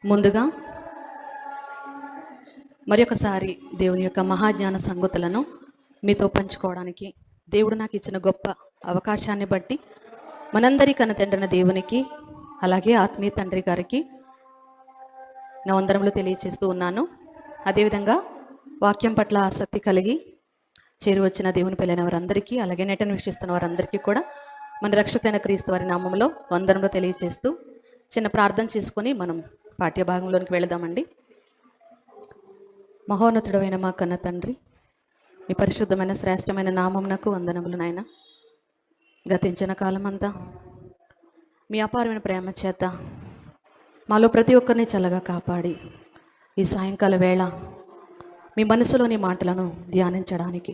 ముందుగా మరి ఒకసారి దేవుని యొక్క మహాజ్ఞాన సంగతులను మీతో పంచుకోవడానికి దేవుడు నాకు ఇచ్చిన గొప్ప అవకాశాన్ని బట్టి మనందరి కనతండ్రిన దేవునికి అలాగే ఆత్మీయ తండ్రి గారికి నా వందనములు తెలియచేస్తూ ఉన్నాను. అదేవిధంగా వాక్యం పట్ల ఆసక్తి కలిగి చేరి వచ్చిన దేవుని పిల్లైన వారందరికీ అలాగే నెటను వీక్షిస్తున్న వారందరికీ కూడా మన రక్షకుడైన క్రీస్తు వారి నామంలో వందనములు తెలియచేస్తూ చిన్న ప్రార్థన చేసుకొని మనం పాఠ్యభాగంలోనికి వెళదామండి. మహోన్నతుడమైన మా కన్న తండ్రి, మీ పరిశుద్ధమైన శ్రేష్టమైన నామమునకు వందనములు నాయన. గతించిన కాలమంతా మీ అపారమైన ప్రేమ చేత మాలో ప్రతి ఒక్కరిని చల్లగా కాపాడి ఈ సాయంకాల వేళ మీ మనసులోని మాటలను ధ్యానించడానికి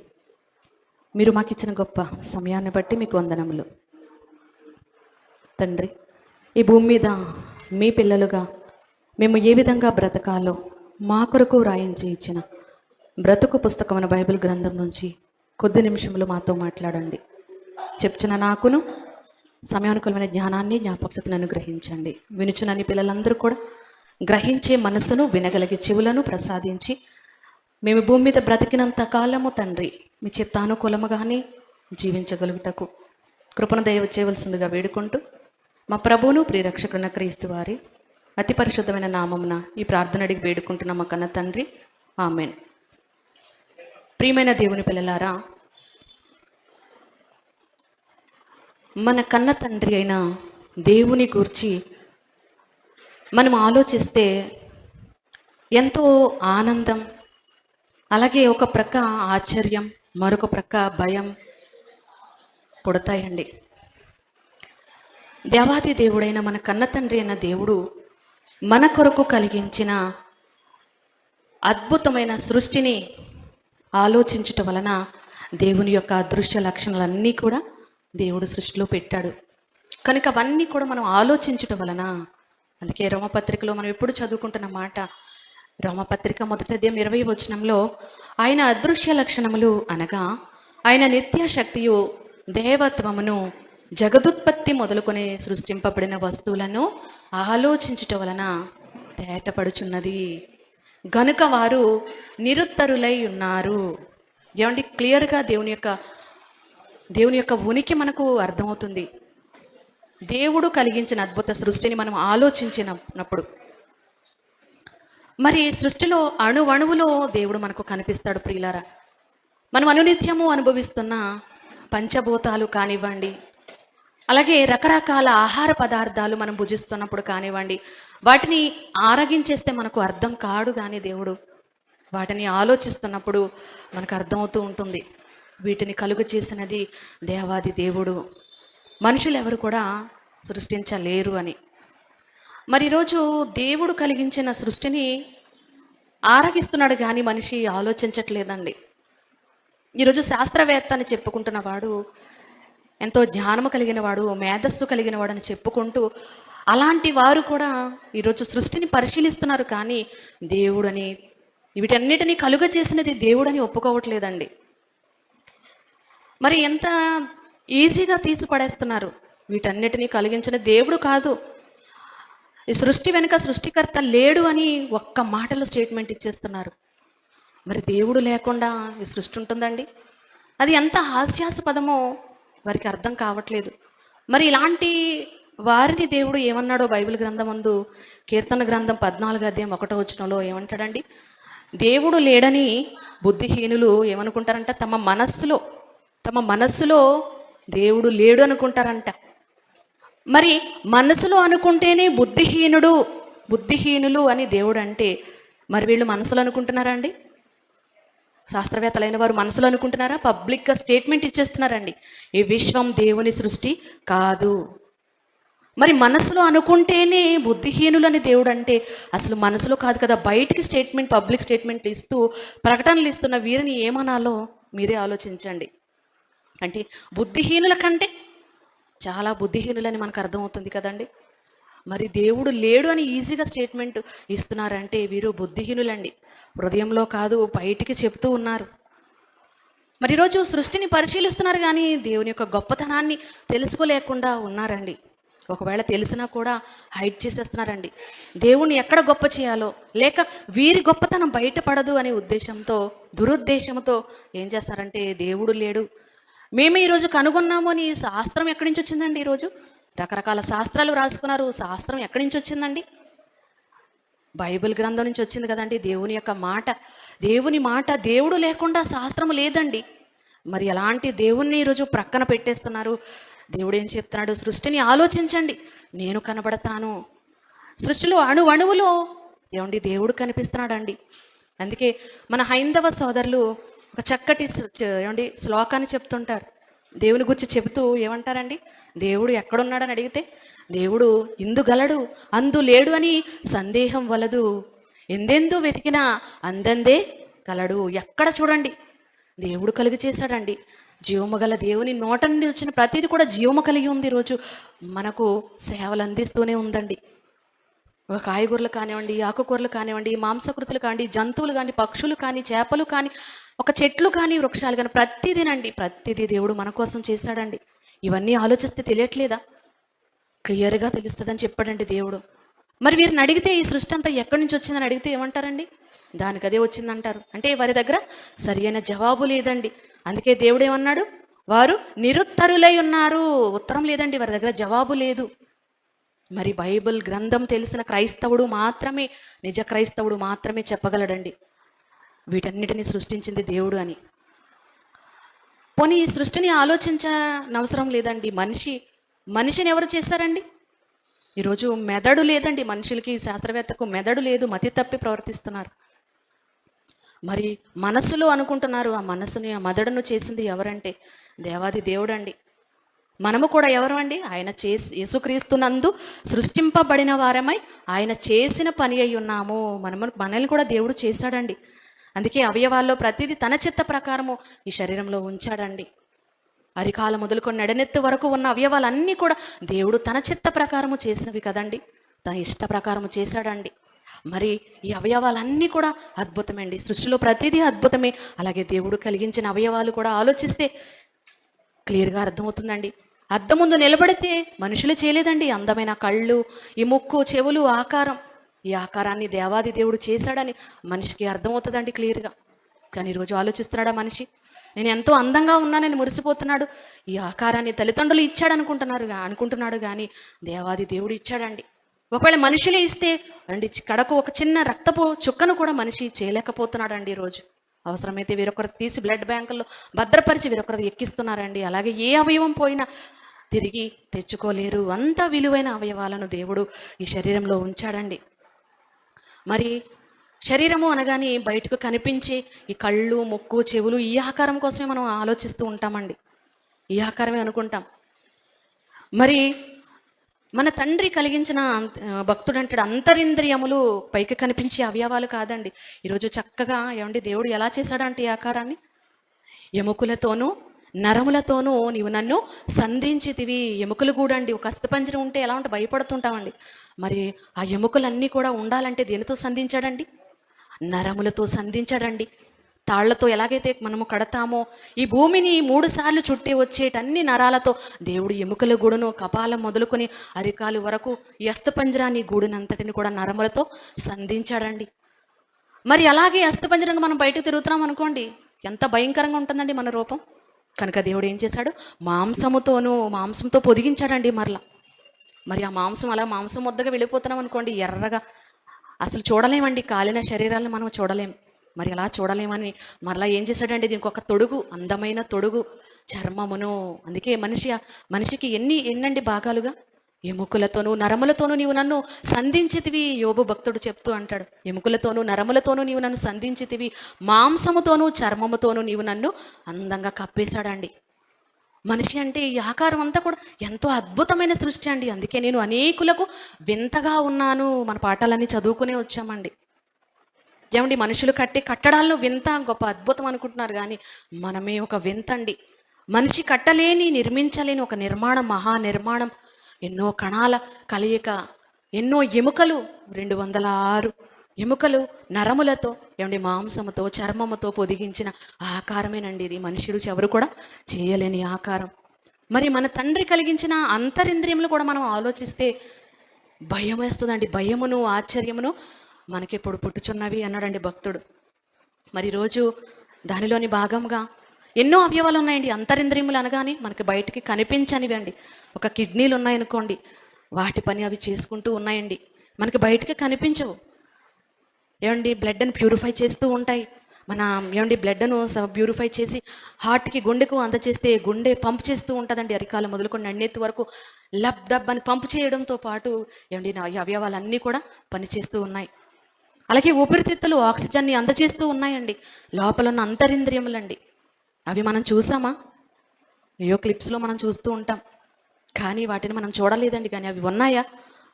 మీరు మాకు ఇచ్చిన గొప్ప సమయాన్ని బట్టి మీకు వందనములు తండ్రి. ఈ భూమి మీద మీ పిల్లలుగా మేము ఏ విధంగా బ్రతకాలో మా కొరకు రాయించి ఇచ్చిన బ్రతుకు పుస్తకమైన బైబిల్ గ్రంథం నుంచి కొద్ది నిమిషములు మాతో మాట్లాడండి. చెప్తున్న నాకును సమయానుకూలమైన జ్ఞానాన్ని జ్ఞాపకశక్తిని అనుగ్రహించండి. వినుచునని పిల్లలందరూ కూడా గ్రహించే మనసును వినగలిగే చెవులను ప్రసాదించి మేము భూమి మీద బ్రతికినంత కాలము తండ్రి మీ చిత్తానుకూలముగానే జీవించగలుగుటకు కృపను దయవ చేయవలసిందిగా వేడుకుంటూ మా ప్రభువును ప్రియరక్షకున్న క్రీస్తు వారి అతి పరిశుద్ధమైన నామమున ఈ ప్రార్థన అడిగి వేడుకుంటున్న మా కన్న తండ్రి, ఆమెన్. ప్రియమైన దేవుని పిల్లలారా, మన కన్న తండ్రి అయిన దేవుని గూర్చి మనం ఆలోచిస్తే ఎంతో ఆనందం, అలాగే ఒక ప్రక్క ఆశ్చర్యం, మరొక ప్రక్క భయం పుడతాయండి. దేవాది దేవుడైన మన కన్న తండ్రి అయిన దేవుడు మన కొరకు కలిగించిన అద్భుతమైన సృష్టిని ఆలోచించటం వలన దేవుని యొక్క అదృశ్య లక్షణాలన్నీ కూడా దేవుడు సృష్టిలో పెట్టాడు. కనుక అవన్నీ కూడా మనం ఆలోచించటం వలన, అందుకే రోమపత్రికలో మనం ఎప్పుడు చదువుకుంటున్న మాట, రోమపత్రిక 1వ అధ్యాయం 20వ వచనంలో ఆయన అదృశ్య లక్షణములు అనగా ఆయన నిత్యశక్తియు దేవత్వమును జగదుత్పత్తి మొదలుకొని సృష్టింపబడిన వస్తువులను ఆలోచించుట వలన తేటపడుచున్నది గనుక వారు నిరుత్తరులై ఉన్నారు. ఏమంటే క్లియర్గా దేవుని యొక్క ఉనికి మనకు అర్థమవుతుంది. దేవుడు కలిగించిన అద్భుత సృష్టిని మనం ఆలోచించినప్పుడు, మరి సృష్టిలో అణువణువులో దేవుడు మనకు కనిపిస్తాడు. ప్రియులారా, మనం అనునిత్యము అనుభవిస్తున్న పంచభూతాలు కానివ్వండి, అలాగే రకరకాల ఆహార పదార్థాలు మనం భుజిస్తున్నప్పుడు కానివ్వండి, వాటిని ఆరగించేస్తే మనకు అర్థం కాడు, కానీ దేవుడు వాటిని ఆలోచిస్తున్నప్పుడు మనకు అర్థమవుతూ ఉంటుంది. వీటిని కలుగు చేసినది దేవాది దేవుడు, మనుషులు ఎవరు కూడా సృష్టించలేరు అని. మరి ఈరోజు దేవుడు కలిగించిన సృష్టిని ఆరగిస్తున్నాడు కానీ మనిషి ఆలోచించట్లేదండి. ఈరోజు శాస్త్రవేత్త అని చెప్పుకుంటున్న వాడు, ఎంతో జ్ఞానము కలిగిన వాడు, మేధస్సు కలిగిన వాడు అని చెప్పుకుంటూ అలాంటి వారు కూడా ఈరోజు సృష్టిని పరిశీలిస్తున్నారు, కానీ దేవుడని, వీటన్నిటినీ కలుగ చేసినది దేవుడని ఒప్పుకోవట్లేదండి. మరి ఎంత ఈజీగా తీసి పడేస్తున్నారు. వీటన్నిటినీ కలిగించిన దేవుడు కాదు, ఈ సృష్టి వెనుక సృష్టికర్త లేడు అని ఒక్క మాటలో స్టేట్మెంట్ ఇచ్చేస్తున్నారు. మరి దేవుడు లేకుండా ఈ సృష్టి ఉంటుందండి? అది ఎంత హాస్యాస్పదమో వారికి అర్థం కావట్లేదు. మరి ఇలాంటి వారిని దేవుడు ఏమన్నాడో బైబిల్ గ్రంథం ముందు కీర్తన గ్రంథం 14వ అధ్యాయం 1వ వచనంలో ఏమంటాడండి? దేవుడు లేడని బుద్ధిహీనులు ఏమనుకుంటారంట? తమ మనస్సులో దేవుడు లేడు అనుకుంటారంట. మరి మనసులో అనుకుంటేనే బుద్ధిహీనులు అని దేవుడు అంటే, మరి వీళ్ళు మనసులో అనుకుంటున్నారా అండి? శాస్త్రవేత్తలైన వారు మనసులో అనుకుంటున్నారా? పబ్లిక్గా స్టేట్మెంట్ ఇచ్చేస్తున్నారండి, ఈ విశ్వం దేవుని సృష్టి కాదు. మరి మనసులో అనుకుంటేనే బుద్ధిహీనులు అని దేవుడు అంటే, అసలు మనసులో కాదు కదా, బయటికి స్టేట్మెంట్, పబ్లిక్ స్టేట్మెంట్ ఇస్తూ ప్రకటనలు ఇస్తున్న వీరిని ఏమనాలో మీరే ఆలోచించండి. అంటే బుద్ధిహీనుల కంటే చాలా బుద్ధిహీనులని మనకు అర్థమవుతుంది కదండి. మరి దేవుడు లేడు అని ఈజీగా స్టేట్మెంట్ ఇస్తున్నారంటే వీరు బుద్ధిహీనులండి, హృదయంలో కాదు బయటికి చెప్తూ ఉన్నారు. మరి ఈరోజు సృష్టిని పరిశీలిస్తున్నారు కానీ దేవుని యొక్క గొప్పతనాన్ని తెలుసుకోలేకుండా ఉన్నారండి. ఒకవేళ తెలిసినా కూడా హైడ్ చేసేస్తున్నారండి. దేవుణ్ణి ఎక్కడ గొప్ప చేయాలో, లేక వీరి గొప్పతనం బయటపడదు అనే ఉద్దేశంతో, దురుద్దేశంతో ఏం చేస్తారంటే దేవుడు లేడు, మేము ఈరోజు కనుగొన్నాము అని శాస్త్రం ఎక్కడి నుంచి వచ్చిందండి? ఈరోజు రకరకాల శాస్త్రాలు రాసుకున్నారు. శాస్త్రం ఎక్కడి నుంచి వచ్చిందండి? బైబిల్ గ్రంథం నుంచి వచ్చింది కదండి. దేవుని యొక్క మాట, దేవుని మాట, దేవుడు లేకుండా శాస్త్రము లేదండి. మరి ఎలాంటి దేవుణ్ణి ఈరోజు ప్రక్కన పెట్టేస్తున్నారు? దేవుడు ఏం చెప్తున్నాడు? సృష్టిని ఆలోచించండి, నేను కనబడతాను. సృష్టిలో అణువణువులో ఏమండి దేవుడు కనిపిస్తున్నాడండి. అందుకే మన హైందవ సోదరులు ఒక చక్కటి ఏమండి శ్లోకాన్ని చెప్తుంటారు. దేవుని గురించి చెబుతూ ఏమంటారండి? దేవుడు ఎక్కడున్నాడని అడిగితే, దేవుడు ఇందుగలడు అందు లేడు అని సందేహం వలదు, ఎందెందు వెతికినా అందందే కలడు. ఎక్కడ చూడండి దేవుడు కలుగు చేశాడండి. జీవము గల దేవుని నోట నుండి వచ్చిన ప్రతిదీ కూడా జీవము కలిగి ఉంది. ఈరోజు మనకు సేవలు అందిస్తూనే ఉందండి. ఒక కాయగూరలు కానివ్వండి, ఆకుకూరలు కానివ్వండి, మాంసకృతులు కానివ్వండి, జంతువులు కానీ, పక్షులు కానీ, చేపలు కానీ, ఒక చెట్లు కానీ, వృక్షాలు కానీ, ప్రతిదీనండి, ప్రతిదీ దేవుడు మన కోసం చేశాడండి. ఇవన్నీ ఆలోచిస్తే తెలియట్లేదా? క్లియర్గా తెలుస్తుందని చెప్పాడండి దేవుడు. మరి వీరిని అడిగితే ఈ సృష్టి అంతా ఎక్కడి నుంచి వచ్చిందని అడిగితే ఏమంటారండి? దానికి అదే వచ్చిందంటారు. అంటే వారి దగ్గర సరి అయిన జవాబు లేదండి. అందుకే దేవుడు ఏమన్నాడు? వారు నిరుత్తరులై ఉన్నారు. ఉత్తరం లేదండి, వారి దగ్గర జవాబు లేదు. మరి బైబిల్ గ్రంథం తెలిసిన క్రైస్తవుడు మాత్రమే, నిజ క్రైస్తవుడు మాత్రమే చెప్పగలడండి వీటన్నిటిని సృష్టించింది దేవుడు అని. పోనీ ఈ సృష్టిని ఆలోచించనవసరం లేదండి. మనిషిని ఎవరు చేశారండి? ఈరోజు మెదడు లేదండి మనుషులకి, శాస్త్రవేత్తకు మెదడు లేదు, మతి తప్పి ప్రవర్తిస్తున్నారు. మరి మనస్సులో అనుకుంటున్నారు. ఆ మనస్సుని, ఆ మెదడును చేసింది ఎవరంటే దేవాది దేవుడండి. మనము కూడా ఎవరు అండి? ఆయన యేసుక్రీస్తునందు సృష్టింపబడిన వారమై ఆయన చేసిన పని అయి ఉన్నాము. మనల్ని కూడా దేవుడు చేశాడండి. అందుకే అవయవాల్లో ప్రతిదీ తన చిత్త ప్రకారము ఈ శరీరంలో ఉంచాడండి. అరికాల మొదలుకొని నడనెత్తి వరకు ఉన్న అవయవాలన్నీ కూడా దేవుడు తన చిత్త ప్రకారము చేసినవి కదండి, తన ఇష్ట ప్రకారము చేశాడండి. మరి ఈ అవయవాలన్నీ కూడా అద్భుతమండి. సృష్టిలో ప్రతిదీ అద్భుతమే. అలాగే దేవుడు కలిగించిన అవయవాలు కూడా ఆలోచిస్తే క్లియర్గా అర్థమవుతుందండి. అద్దం ముందు నిలబడితే మనుషులు చేయలేదండి. అందమైన కళ్ళు, ఈ ముక్కు, చెవులు, ఆకారం, ఈ ఆకారాన్ని దేవాది దేవుడు చేశాడని మనిషికి అర్థమవుతుందండి క్లియర్గా. కానీ ఈరోజు ఆలోచిస్తున్నాడా మనిషి? నేను ఎంతో అందంగా ఉన్నానని మురిసిపోతున్నాడు. ఈ ఆకారాన్ని తల్లిదండ్రులు అనుకుంటున్నాడు కానీ దేవాది దేవుడు ఇచ్చాడండి. ఒకవేళ మనుషులే ఇస్తే అండి కడకు ఒక చిన్న రక్తపు చుక్కను కూడా మనిషి చేయలేకపోతున్నాడండి ఈరోజు. అవసరమైతే వేరొకరికి తీసి బ్లడ్ బ్యాంకుల్లో భద్రపరిచి వేరొకరికి ఎక్కిస్తున్నారండి. అలాగే ఏ అవయవం పోయినా తిరిగి తెచ్చుకోలేరు. అంత విలువైన అవయవాలను దేవుడు ఈ శరీరంలో ఉంచాడండి. మరి శరీరము అనగానే బయటకు కనిపించే ఈ కళ్ళు, ముక్కు, చెవులు, ఈ ఆకారం కోసమే మనం ఆలోచిస్తూ ఉంటామండి. ఈ ఆకారమే అనుకుంటాం. మరి మన తండ్రి కలిగించిన భక్తుడు అంటాడు, అంతరింద్రియములు పైకి కనిపించే అవయవాలు కాదండి. ఈరోజు చక్కగా ఏమండి దేవుడు ఎలా చేశాడంటే ఈ ఆకారాన్ని ఎముకలతోనూ నరములతోనూ నీవు నన్ను సంధించితివి. ఎముకలు కూడా అండి, ఒక అస్థిపంజరం ఉంటే ఎలా ఉంటే భయపడుతుంటామండి. మరి ఆ ఎముకలన్నీ కూడా ఉండాలంటే దేనితో సంధించాడండి? నరములతో సంధించాడండి. తాళ్లతో ఎలాగైతే మనము కడతామో ఈ భూమిని 3 సార్లు చుట్టి వచ్చేటన్ని నరాలతో దేవుడు ఎముకల గూడును, కపాలం మొదలుకొని అరికాలు వరకు ఈ అస్థిపంజరాన్ని, గూడునంతటిని కూడా నరములతో సంధించాడండి. మరి అలాగే అస్థిపంజరంగా మనం బయటకు తిరుగుతున్నాం అనుకోండి, ఎంత భయంకరంగా ఉంటుందండి మన రూపం. కనుక దేవుడు ఏం చేశాడు? మాంసంతో పొదిగించాడండి మరలా. మరి ఆ మాంసం ముద్దగా వెళ్ళిపోతున్నాం అనుకోండి, ఎర్రగా అసలు చూడలేమండి. కాలిన శరీరాలను మనం చూడలేం. మరి అలా చూడలేమని మరలా ఏం చేశాడండి? దీనికి ఒక తొడుగు, అందమైన తొడుగు, చర్మమును. అందుకే మనిషికి ఎన్నండి భాగాలుగా? ఎముకలతోనూ నరములతోనూ నీవు నన్ను సంధించితివి. యోబు భక్తుడు చెప్తూ అంటాడు, ఎముకలతోనూ నరములతోనూ నీవు నన్ను సంధించితివి, మాంసముతోనూ చర్మముతోనూ నీవు నన్ను అందంగా కప్పేశాడండి. మనిషి అంటే ఈ ఆకారం అంతా కూడా ఎంతో అద్భుతమైన సృష్టి అండి. అందుకే నేను అనేకులకు వింతగా ఉన్నాను. మన పాఠాలన్నీ చదువుకునే వచ్చామండి. ఏమండి, మనుషులు కట్టే కట్టడాలను వింత, గొప్ప, అద్భుతం అనుకుంటున్నారు కానీ మనమే ఒక వింత అండి. మనిషి కట్టలేని, నిర్మించలేని ఒక నిర్మాణం, మహా నిర్మాణం. ఎన్నో కణాల కలయిక, ఎన్నో ఎముకలు, 206 ఎముకలు, నరములతో ఏమండి మాంసముతో చర్మముతో పొదిగించిన ఆకారమేనండి ఇది. మనుషుడు ఎవరు కూడా చేయలేని ఆకారం. మరి మన తండ్రి కలిగించిన అంతరింద్రియములు కూడా మనం ఆలోచిస్తే భయం వేస్తుందండి. భయమును ఆశ్చర్యమును మనకెప్పుడు పుట్టుచున్నవి అన్నాడండి భక్తుడు. మరి రోజు దానిలోని భాగంగా ఎన్నో అవయవాలు ఉన్నాయండి. అంతరింద్రియములు అనగానే మనకి బయటికి కనిపించనివి అండి. ఒక కిడ్నీలు ఉన్నాయనుకోండి, వాటి పని అవి చేసుకుంటూ ఉన్నాయండి, మనకి బయటికి కనిపించవు. ఏమండి బ్లడ్ని ప్యూరిఫై చేస్తూ ఉంటాయి. మన ఏమండి బ్లడ్ను ప్యూరిఫై చేసి హార్ట్కి, గుండెకు అందచేస్తే గుండె పంప్ చేస్తూ ఉంటుందండి. అరికాలు మొదలుకొని నన్నెత్తి వరకు లబ్ దబ్ అని పంప్ చేయడంతో పాటు ఏమండి నా అవయవాలన్నీ కూడా పనిచేస్తూ ఉన్నాయి. అలాగే ఊపిరితిత్తులు ఆక్సిజన్ని అందచేస్తూ ఉన్నాయండి. లోపల ఉన్న అంతరింద్రియములండి, అవి మనం చూసామా? ఏయో క్లిప్స్లో మనం చూస్తూ ఉంటాం, కానీ వాటిని మనం చూడలేదండి. కానీ అవి ఉన్నాయా?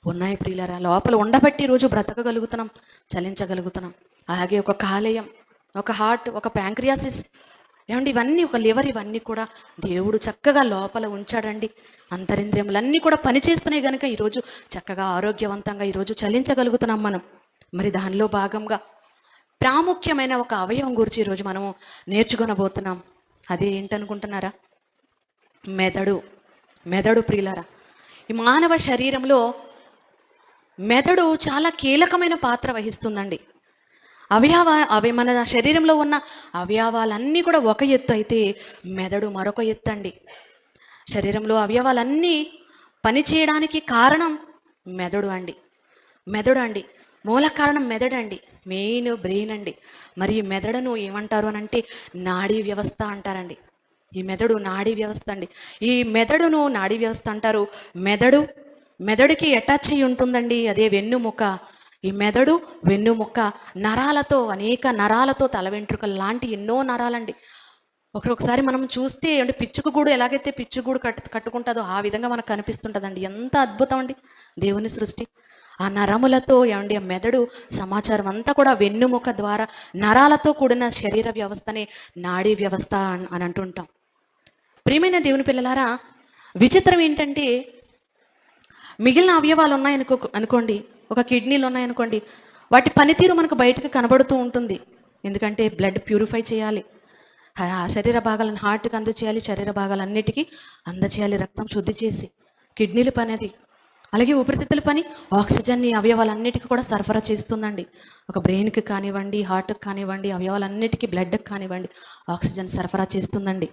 ఉన్నాయి ప్రియులారా. లోపల ఉండబట్టి రోజు బ్రతకగలుగుతున్నాం, చలించగలుగుతున్నాం. అలాగే ఒక కాలేయం, ఒక హార్ట్, ఒక ప్యాంక్రియాసిస్, ఏమండి ఇవన్నీ, ఒక లివర్, ఇవన్నీ కూడా దేవుడు చక్కగా లోపల ఉంచాడండి. అంతరింద్రియములన్నీ కూడా పనిచేస్తున్నాయి కనుక ఈరోజు చక్కగా ఆరోగ్యవంతంగా ఈరోజు చలించగలుగుతున్నాం మనం. మరి దానిలో భాగంగా ప్రాముఖ్యమైన ఒక అవయవం గురించి ఈరోజు మనము నేర్చుకొనబోతున్నాం. అదే ఏంటనుకుంటున్నారా? మెదడు. మెదడు ప్రియులారా, ఈ మానవ శరీరంలో మెదడు చాలా కీలకమైన పాత్ర వహిస్తుందండి. మన శరీరంలో ఉన్న అవయవాలన్నీ కూడా ఒక ఎత్తు అయితే మెదడు మరొక ఎత్తు అండి. శరీరంలో అవయవాలన్నీ పనిచేయడానికి కారణం మెదడు అండి. మెదడు అండి, మూల కారణం మెదడు అండి, మెయిన్ బ్రెయిన్ అండి. మరి ఈ మెదడును ఏమంటారు అని అంటే నాడీ వ్యవస్థ అంటారండి. ఈ మెదడు నాడీ వ్యవస్థ అండి. ఈ మెదడును నాడీ వ్యవస్థ అంటారు. మెదడుకి అటాచ్ అయి ఉంటుందండి, అదే వెన్నుముక. ఈ మెదడు వెన్నుముక్క నరాలతో, అనేక నరాలతో, తల వెంట్రుకలు లాంటి ఎన్నో నరాలండి. ఒకసారి మనం చూస్తే అంటే పిచ్చుకగూడు ఎలాగైతే పిచ్చుగూడు కట్టుకుంటుందో ఆ విధంగా మనకు కనిపిస్తుంటుందండి. ఎంత అద్భుతం అండి దేవుని సృష్టి. ఆ నరములతో ఏమండి ఆ మెదడు సమాచారం అంతా కూడా వెన్నుముక ద్వారా నరాలతో కూడిన శరీర వ్యవస్థనే నాడీ వ్యవస్థ అని అంటుంటాం. ప్రియమైన దేవుని పిల్లలారా, విచిత్రం ఏంటంటే మిగిలిన అవయవాలు ఉన్నాయనుకోండి, ఒక కిడ్నీలు ఉన్నాయనుకోండి, వాటి పనితీరు మనకు బయటకు కనబడుతూ ఉంటుంది. ఎందుకంటే బ్లడ్ ప్యూరిఫై చేయాలి, శరీర భాగాలను హార్ట్కి అందచేయాలి, శరీర భాగాలన్నిటికీ అందచేయాలి రక్తం శుద్ధి చేసి. కిడ్నీల పని అది. అలాగే ఊపిరితిత్తుల పని ఆక్సిజన్ని అవయవాలన్నిటికీ కూడా సరఫరా చేస్తుందండి. ఒక బ్రెయిన్కి కానివ్వండి, హార్ట్కి కానివ్వండి, అవయవాలన్నిటికీ, బ్లడ్కి కానివ్వండి ఆక్సిజన్ సరఫరా చేస్తుందండి.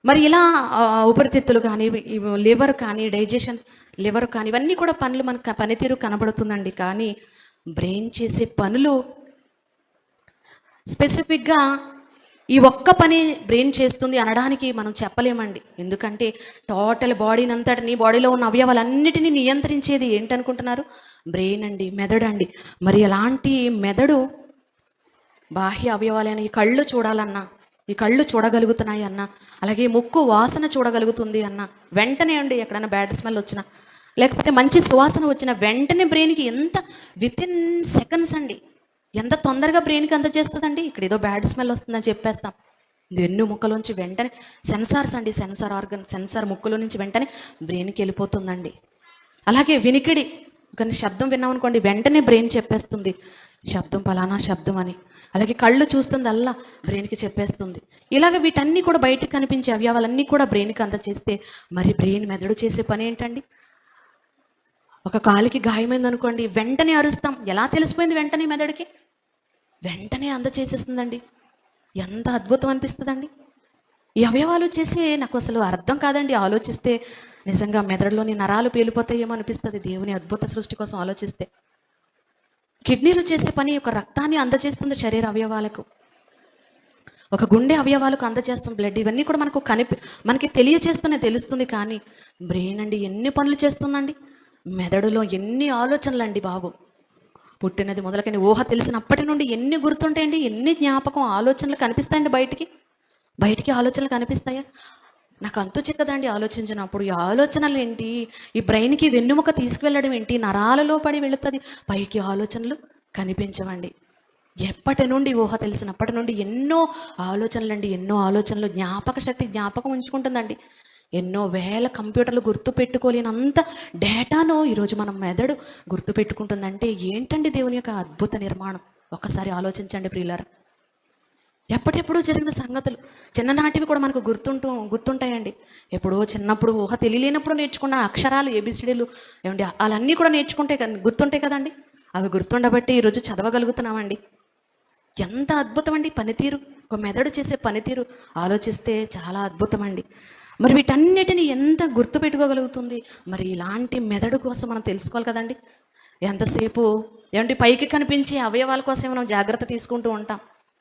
మరి ఇలా ఊపిరితిత్తులు కానీ, లివర్ కానీ, డైజెషన్, లివర్ కానీ, ఇవన్నీ కూడా పనులు మనకు పనితీరు కనబడుతుందండి. కానీ బ్రెయిన్ చేసే పనులు స్పెసిఫిక్గా ఈ ఒక్క పని బ్రెయిన్ చేస్తుంది అనడానికి మనం చెప్పలేమండి. ఎందుకంటే టోటల్ బాడీని అంతటిని, బాడీలో ఉన్న అవయవాలన్నిటినీ నియంత్రించేది ఏంటనుకుంటున్నారు? బ్రెయిన్ అండి, మెదడు అండి. మరి అలాంటి మెదడు బాహ్య అవయవాలైన ఈ కళ్ళు చూడాలన్నా, ఈ కళ్ళు చూడగలుగుతున్నాయి అన్న, అలాగే ముక్కు వాసన చూడగలుగుతుంది అన్న వెంటనే అండి, ఎక్కడైనా బ్యాడ్ స్మెల్ వచ్చినా లేకపోతే మంచి సువాసన వచ్చిన వెంటనే బ్రెయిన్కి ఎంత వితిన్ సెకండ్స్ అండి, ఎంత తొందరగా బ్రెయిన్కి అందజేస్తుందండి. ఇక్కడ ఏదో బ్యాడ్ స్మెల్ వస్తుందని చెప్పేస్తాం, వెన్ను ముక్కలోంచి వెంటనే సెన్సార్స్ అండి, సెన్సార్ ఆర్గన్, సెన్సార్ ముక్కులో నుంచి వెంటనే బ్రెయిన్కి వెళ్ళిపోతుందండి. అలాగే వినికిడి, కానీ శబ్దం విన్నాం అనుకోండి వెంటనే బ్రెయిన్ చెప్పేస్తుంది శబ్దం పలానా శబ్దం అని. అలాగే కళ్ళు చూస్తుంది అల్లా బ్రెయిన్కి చెప్పేస్తుంది. ఇలాగ వీటన్నీ కూడా బయటకు కనిపించే అవయవాలన్నీ కూడా బ్రెయిన్కి అందజేస్తే మరి బ్రెయిన్, మెదడు చేసే పని ఏంటండి? ఒక కాలికి గాయమైంది అనుకోండి వెంటనే అరుస్తాం. ఎలా తెలిసిపోయింది వెంటనే మెదడుకి? వెంటనే అందచేసేస్తుందండి. ఎంత అద్భుతం అనిపిస్తుందండి ఈ అవయవాలు చేసే. నాకు అసలు అర్థం కాదండి, ఆలోచిస్తే నిజంగా మెదడులోని నరాలు పేలిపోతాయేమో అనిపిస్తుంది దేవుని అద్భుత సృష్టి కోసం ఆలోచిస్తే. కిడ్నీలు చేసే పని ఒక రక్తాన్ని అందజేస్తుంది శరీర అవయవాలకు, ఒక గుండె అవయవాలకు అందజేస్తుంది బ్లడ్. ఇవన్నీ కూడా మనకి తెలుస్తుంది. కానీ బ్రెయిన్ అండి ఎన్ని పనులు చేస్తుందండి, మెదడులో ఎన్ని ఆలోచనలు అండి బాబు. పుట్టినది మొదలకని ఊహ తెలిసినప్పటి నుండి ఎన్ని గుర్తుంటాయండి, ఎన్ని జ్ఞాపకం, ఆలోచనలు కనిపిస్తాయండి బయటికి ఆలోచనలు కనిపిస్తాయా? నాకు అంతు చిక్కదండి ఆలోచించినప్పుడు. ఈ ఆలోచనలు ఏంటి, ఈ బ్రెయిన్కి వెన్నుముక తీసుకువెళ్ళడం ఏంటి, నరాలలో పడి వెళుతుంది, పైకి ఆలోచనలు కనిపించవండి. ఎప్పటి నుండి ఊహ తెలిసినప్పటి నుండి ఎన్నో ఆలోచనలు అండి, ఎన్నో ఆలోచనలు. జ్ఞాపక శక్తి జ్ఞాపకం ఉంచుకుంటుందండి. ఎన్నో వేల కంప్యూటర్లు గుర్తు పెట్టుకోలేనంత డేటాను ఈరోజు మనం మెదడు గుర్తు పెట్టుకుంటుందంటే ఏంటండి దేవుని యొక్క అద్భుత నిర్మాణం. ఒక్కసారి ఆలోచించండి ప్రియులారా. ఎప్పటెప్పుడో జరిగిన సంగతులు, చిన్ననాటివి కూడా మనకు గుర్తుంటాయండి. ఎప్పుడో చిన్నప్పుడు ఊహ తెలియలేనప్పుడు నేర్చుకున్న అక్షరాలు, ఏబిసిడీలు ఏమండి, వాళ్ళన్నీ కూడా నేర్చుకుంటే గుర్తుంటాయి కదండి. అవి గుర్తుండబట్టి ఈరోజు చదవగలుగుతున్నామండి. ఎంత అద్భుతం అండి పనితీరు, ఒక మెదడు చేసే పనితీరు ఆలోచిస్తే చాలా అద్భుతం అండి. మరి వీటన్నిటిని ఎంత గుర్తుపెట్టుకోగలుగుతుంది? మరి ఇలాంటి మెదడు కోసం మనం తెలుసుకోవాలి కదండి. ఎంతసేపు ఏమంటే పైకి కనిపించే అవయవాల కోసం మనం జాగ్రత్త తీసుకుంటూ ఉంటాం.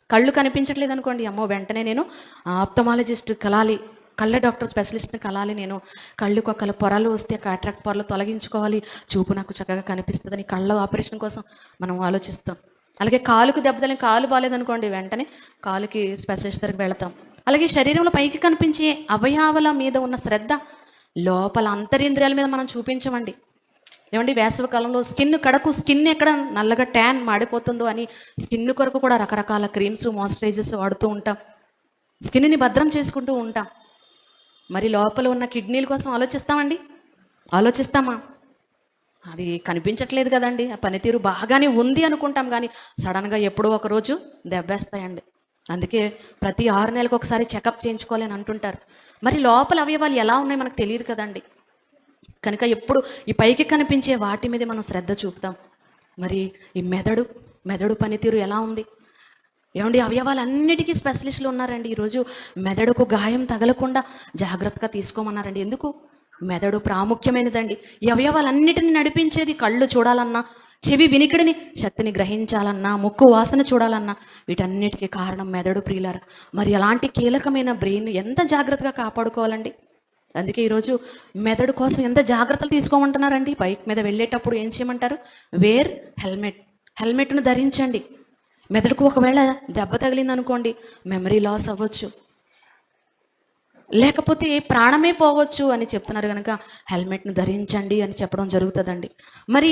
కళ్ళు కనిపించట్లేదు అనుకోండి, అమ్మో వెంటనే నేను ఆప్థమాలజిస్ట్ కలాలి, కళ్ళ డాక్టర్ స్పెషలిస్ట్ని కలాలి, నేను కళ్ళకు ఒకళ్ళ పొరలు వస్తే కాట్రాక్ట్ పొరలు తొలగించుకోవాలి, చూపు నాకు చక్కగా కనిపిస్తుందని కళ్ళ ఆపరేషన్ కోసం మనం ఆలోచిస్తాం. అలాగే కాలుకు దెబ్బతలిన, కాలు బాగాలేదనుకోండి వెంటనే కాలుకి స్పెషలిస్ట్ దగ్గరికి వెళతాం. అలాగే శరీరంలో పైకి కనిపించే అవయవాల మీద ఉన్న శ్రద్ధ లోపల అంతరింద్రియాల మీద మనం చూపించమండి. ఏమండి, వేసవి కాలంలో స్కిన్ ఎక్కడ నల్లగా ట్యాన్ మాడిపోతుందో అని స్కిన్ కొరకు కూడా రకరకాల క్రీమ్స్, మాయిశ్చరైజర్స్ వాడుతూ ఉంటాం. స్కిన్ని భద్రం చేసుకుంటూ ఉంటాం. మరి లోపల ఉన్న కిడ్నీల కోసం ఆలోచిస్తామా? అది కనిపించట్లేదు కదండి. ఆ పనితీరు బాగానే ఉంది అనుకుంటాం, కానీ సడన్గా ఎప్పుడో ఒకరోజు దెబ్బేస్తాయండి. అందుకే ప్రతి 6 నెలలకు ఒకసారి చెకప్ చేయించుకోవాలి అని అంటుంటారు. మరి లోపల అవయవాలు ఎలా ఉన్నాయి మనకు తెలియదు కదండి. కనుక ఎప్పుడు ఈ పైకి కనిపించే వాటి మీద మనం శ్రద్ధ చూపుతాం. మరి ఈ మెదడు పనితీరు ఎలా ఉంది? ఏమండి, అవయవాలన్నిటికీ స్పెషలిస్టులు ఉన్నారండి. ఈరోజు మెదడుకు గాయం తగలకుండా జాగ్రత్తగా తీసుకోమన్నారండి. ఎందుకు? మెదడు ప్రాముఖ్యమైనదండి. ఈ అవయవాలన్నిటిని నడిపించేది కళ్ళు చూడాలన్నా, చెవి వినికిడిని శక్తిని గ్రహించాలన్నా, ముక్కు వాసన చూడాలన్నా వీటన్నిటికీ కారణం మెదడు ప్రియులారా. మరి అలాంటి కీలకమైన బ్రెయిన్ ఎంత జాగ్రత్తగా కాపాడుకోవాలండి. అందుకే ఈరోజు మెదడు కోసం ఎంత జాగ్రత్తలు తీసుకోమంటున్నారండి. బైక్ మీద వెళ్ళేటప్పుడు ఏం చేయమంటారు? వేర్ హెల్మెట్ను ధరించండి. మెదడుకు ఒకవేళ దెబ్బ తగిలింది అనుకోండి, మెమరీ లాస్ అవ్వచ్చు, లేకపోతే ప్రాణమే పోవచ్చు అని చెప్తున్నారు. కనుక హెల్మెట్ను ధరించండి అని చెప్పడం జరుగుతుందండి. మరి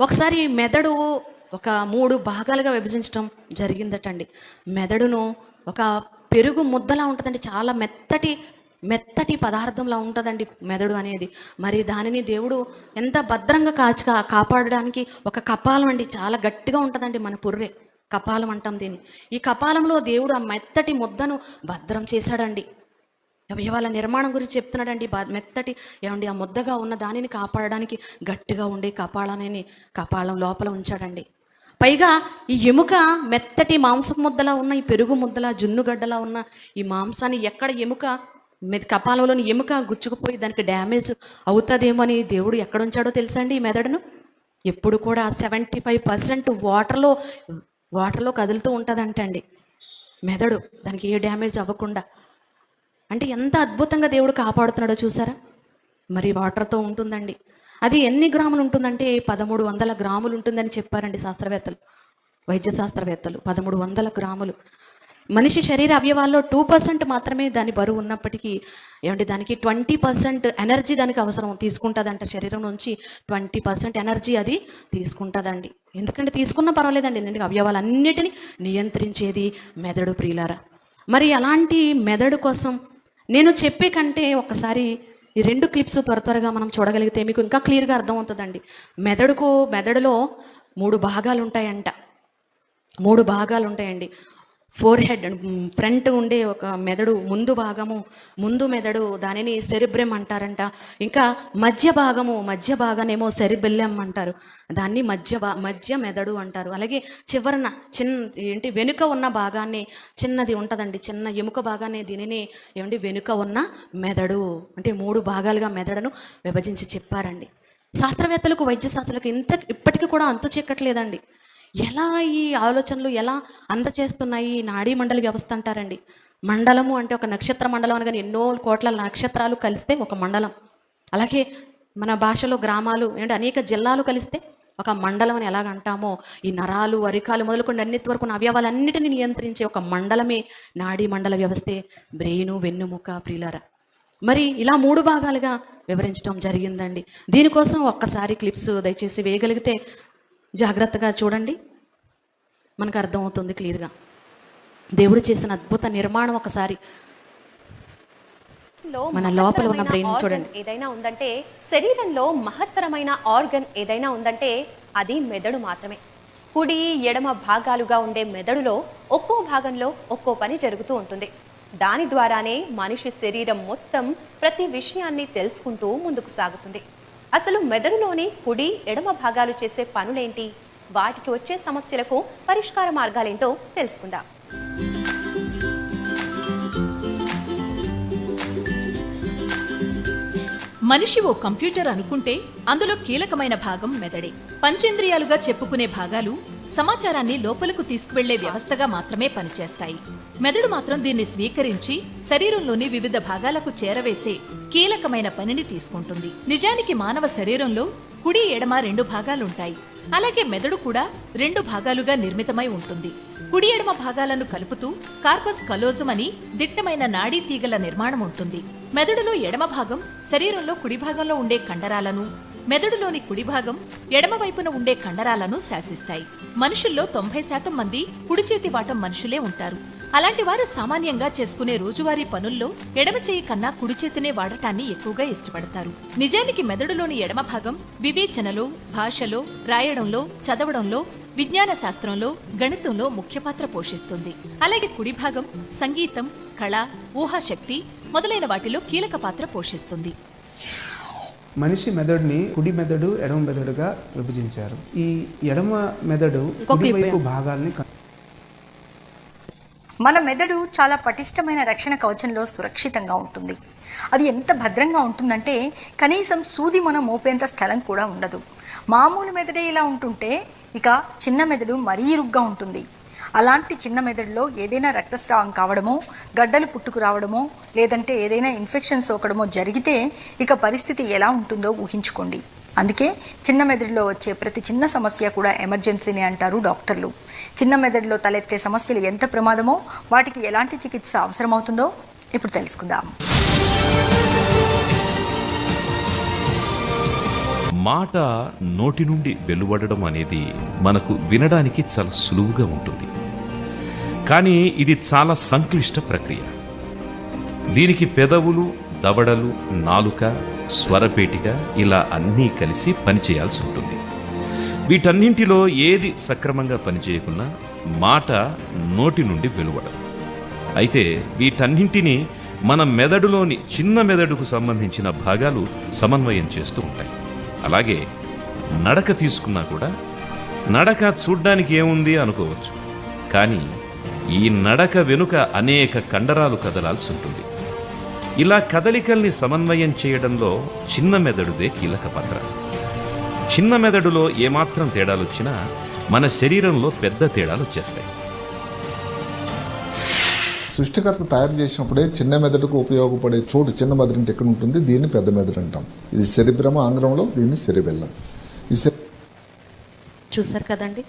ఒకసారి మెదడు ఒక 3 భాగాలుగా విభజించడం జరిగిందటండి. మెదడును ఒక పెరుగు ముద్దలా ఉంటుందండి, చాలా మెత్తటి పదార్థంలా ఉంటుందండి మెదడు అనేది. మరి దానిని దేవుడు ఎంత భద్రంగా కాపాడడానికి ఒక కపాలం అండి, చాలా గట్టిగా ఉంటుందండి, మన పుర్రె కపాలం అంటాం దీన్ని. ఈ కపాలంలో దేవుడు ఆ మెత్తటి ముద్దను భద్రం చేశాడండి. అవయవాల నిర్మాణం గురించి చెప్తున్నాడండి. మెత్తటి ఏమండి, ఆ ముద్దగా ఉన్న దానిని కాపాడడానికి గట్టిగా ఉండే కపాలం లోపల ఉంచాడండి. పైగా ఈ ఎముక మెత్తటి మాంసపు ముద్దలా ఉన్న, ఈ పెరుగు ముద్దలా జున్నుగడ్డలా ఉన్న ఈ మాంసాన్ని ఎక్కడ కపాలంలోని ఎముక గుచ్చుకుపోయి దానికి డ్యామేజ్ అవుతుందేమో అని దేవుడు ఎక్కడ ఉంచాడో తెలుసా అండి? ఈ మెదడును ఎప్పుడు కూడా 75% వాటర్లో కదులుతూ ఉంటుందంటండి మెదడు, దానికి ఏ డ్యామేజ్ అవ్వకుండా. అంటే ఎంత అద్భుతంగా దేవుడు కాపాడుతున్నాడో చూసారా. మరి వాటర్తో ఉంటుందండి. అది ఎన్ని గ్రాములు ఉంటుందంటే 1300 గ్రాములు ఉంటుందని చెప్పారండి వైద్య శాస్త్రవేత్తలు. 1300 గ్రాములు. మనిషి శరీర అవయవాల్లో 2% మాత్రమే దాని బరువు ఉన్నప్పటికీ ఏమంటే దానికి 20% ఎనర్జీ దానికి అవసరం తీసుకుంటుందంట. శరీరం నుంచి 20% ఎనర్జీ అది తీసుకుంటుందండి. ఎందుకంటే తీసుకున్నా పర్వాలేదండి, ఎందుకంటే అవయవాలన్నిటినీ నియంత్రించేది మెదడు ప్రియులారా. మరి అలాంటి మెదడు కోసం నేను చెప్పే కంటే ఒకసారి ఈ 2 క్లిప్స్ త్వరగా మనం చూడగలిగితే మీకు ఇంకా క్లియర్గా అర్థమవుతుందండి. మెదడులో 3 భాగాలు ఉంటాయంట. 3 భాగాలు ఉంటాయండి. ఫోర్ హెడ్, ఫ్రంట్ ఉండే ఒక మెదడు ముందు మెదడు, దానిని సెరిబ్రమ్ అంటారంట. ఇంకా మధ్య భాగానేమో సెరిబెల్లెం అంటారు, దాన్ని మధ్య మెదడు అంటారు. అలాగే చివరన వెనుక ఉన్న భాగాన్ని, చిన్నది ఉంటుందండి, చిన్న ఎముక భాగాన్ని, దీనిని వెనుక ఉన్న మెదడు అంటే 3 భాగాలుగా మెదడును విభజించి చెప్పారండి. శాస్త్రవేత్తలకు, వైద్య శాస్త్రాలకు ఇప్పటికీ కూడా అంతు చిక్కట్లేదండి. ఎలా ఈ ఆలోచనలు ఎలా అందచేస్తున్నాయి నాడీ మండల వ్యవస్థ అంటారండి. మండలము అంటే ఒక నక్షత్ర మండలం అనగానే ఎన్నో కోట్ల నక్షత్రాలు కలిస్తే ఒక మండలం. అలాగే మన భాషలో గ్రామాలు అనేక జిల్లాలు కలిస్తే ఒక మండలం అని ఎలాగంటామో, ఈ నరాలు, అరికాలు మొదలుకొని అన్నిటి వరకు అవయవాలన్నిటిని నియంత్రించే ఒక మండలమే నాడీ మండల వ్యవస్థే బ్రెయిను, వెన్నుముక ప్రియులారా. మరి ఇలా 3 భాగాలుగా వివరించడం జరిగిందండి. దీనికోసం ఒక్కసారి క్లిప్స్ దయచేసి వేయగలిగితే జాగ్రత్తగా చూడండి, మనకు అర్థమవుతుంది క్లియర్గా దేవుడు చేసిన అద్భుత నిర్మాణం. ఒకసారి మన లోపల ఉన్న బ్రెయిన్ చూడండి. ఏదైనా ఉందంటే, శరీరంలో మహత్తరమైన ఆర్గన్ ఏదైనా ఉందంటే అది మెదడు మాత్రమే. కుడి ఎడమ భాగాలుగా ఉండే మెదడులో ఒక్కో భాగంలో ఒక్కో పని జరుగుతూ ఉంటుంది. దాని ద్వారానే మనిషి శరీరం మొత్తం ప్రతి విషయాన్ని తెలుసుకుంటూ ముందుకు సాగుతుంది. అసలు మెదడులోని కుడి ఎడమ భాగాలు చేసే పనులేంటి, వాటికి వచ్చే సమస్యలకు పరిష్కార మార్గాలేంటో తెలుసుకుందాం. మనిషి ఓ కంప్యూటర్ అనుకుంటే అందులో కీలకమైన భాగం మెదడే. పంచేంద్రియాలుగా చెప్పుకునే భాగాలు సమాచారాన్ని లోపలకు తీసుకువెళ్లే వ్యవస్థగా మాత్రమే పనిచేస్తాయి. మెదడు మాత్రం దీన్ని స్వీకరించి శరీరంలోని వివిధ భాగాలకు చేరవేసే కీలకమైన పనిని తీసుకుంటుంది. నిజానికి మానవ శరీరంలో కుడి ఎడమ 2 భాగాలుంటాయి. అలాగే మెదడు కూడా 2 భాగాలుగా నిర్మితమై ఉంటుంది. కుడి ఎడమ భాగాలను కలుపుతూ కార్పస్ కలోజం అని దిట్టమైన నాడీ తీగల నిర్మాణం ఉంటుంది. మెదడులో ఎడమ భాగం శరీరంలో కుడి భాగంలో ఉండే కండరాలను, మెదడులోని కుడి భాగం ఎడమ వైపున ఉండే కండరాలను శాసిస్తాయి. మనుషుల్లో 90% మంది కుడి చేతి వాటం మనుషులే ఉంటారు. అలాంటి వారు సామాన్యంగా చేసుకునే రోజువారీ పనుల్లో ఎడమ చేయి కన్నా కుడి చేతినే వాడటాన్ని ఎక్కువగా ఇష్టపడతారు. నిజానికి మెదడులోని ఎడమ భాగం వివేచనలో, భాషలో, రాయడంలో, చదవడంలో, విజ్ఞాన శాస్త్రంలో, గణితంలో ముఖ్య పాత్ర పోషిస్తుంది. అలాగే కుడి భాగం సంగీతం, కళ, ఊహాశక్తి మొదలైన వాటిలో కీలక పాత్ర పోషిస్తుంది. మనిషి మెదడుని కుడి మెదడు, ఎడమ మెదడుగా విభజించారు. ఈ ఎడమ మెదడు కుడివైపు భాగాల్ని మన మెదడు చాలా పటిష్టమైన రక్షణ కవచంలో సురక్షితంగా ఉంటుంది. అది ఎంత భద్రంగా ఉంటుందంటే కనీసం సూది మనం మోపేంత స్థలం కూడా ఉండదు. మామూలు మెదడే ఇలా ఉంటుంటే ఇక చిన్న మెదడు మరీ ఇరుగ్గా ఉంటుంది. అలాంటి చిన్న మెదడులో ఏదైనా రక్తస్రావం కావడమో, గడ్డలు పుట్టుకు రావడమో, లేదంటే ఏదైనా ఇన్ఫెక్షన్ సోకడమో జరిగితే ఇక పరిస్థితి ఎలా ఉంటుందో ఊహించుకోండి. అందుకే చిన్న మెదడులో వచ్చే ప్రతి చిన్న సమస్య కూడా ఎమర్జెన్సీని అంటారు డాక్టర్లు. చిన్న మెదడులో తలెత్తే సమస్యలు ఎంత ప్రమాదమో, వాటికి ఎలాంటి చికిత్స అవసరమవుతుందో ఇప్పుడు తెలుసుకుందాం. మాట నోటి నుండి వెలువడడం అనేది మనకు వినడానికి చాలా సులువుగా ఉంటుంది. కానీ ఇది చాలా సంక్లిష్ట ప్రక్రియ. దీనికి పెదవులు, దవడలు, నాలుక, స్వరపేటిక ఇలా అన్నీ కలిసి పనిచేయాల్సి ఉంటుంది. వీటన్నింటిలో ఏది సక్రమంగా పనిచేయకున్నా మాట నోటి నుండి వెలువడదు. అయితే వీటన్నింటినీ మన మెదడులోని చిన్న మెదడుకు సంబంధించిన భాగాలు సమన్వయం చేస్తూ ఉంటాయి. అలాగే నడక తీసుకున్నా కూడా నడక చూడ్డానికి ఏముంది అనుకోవచ్చు, కానీ ఈ నడక వెనుక అనేక కండరాలు కదలాల్సి ఉంటుంది. ఇలా కదలికల్ని సమన్వయం చేయడంలో చిన్న మెదడుదే కీలక పాత్ర. చిన్న మెదడులో ఏమాత్రం తేడాలొచ్చినా మన శరీరంలో పెద్ద తేడాలు వచ్చేస్తాయి. సృష్టికర్త తయారు చేసినప్పుడే చిన్న మెదడుకు ఉపయోగపడే చోటు చిన్న మెదడు అంటే ఎక్కడ ఉంటుంది, దీన్ని పెద్ద మెదడు అంటాం. ఇది సెరిబ్రమ్, ఆంగ్లంలో దీన్ని సెరిబెల్లం. చూసారు కదండి,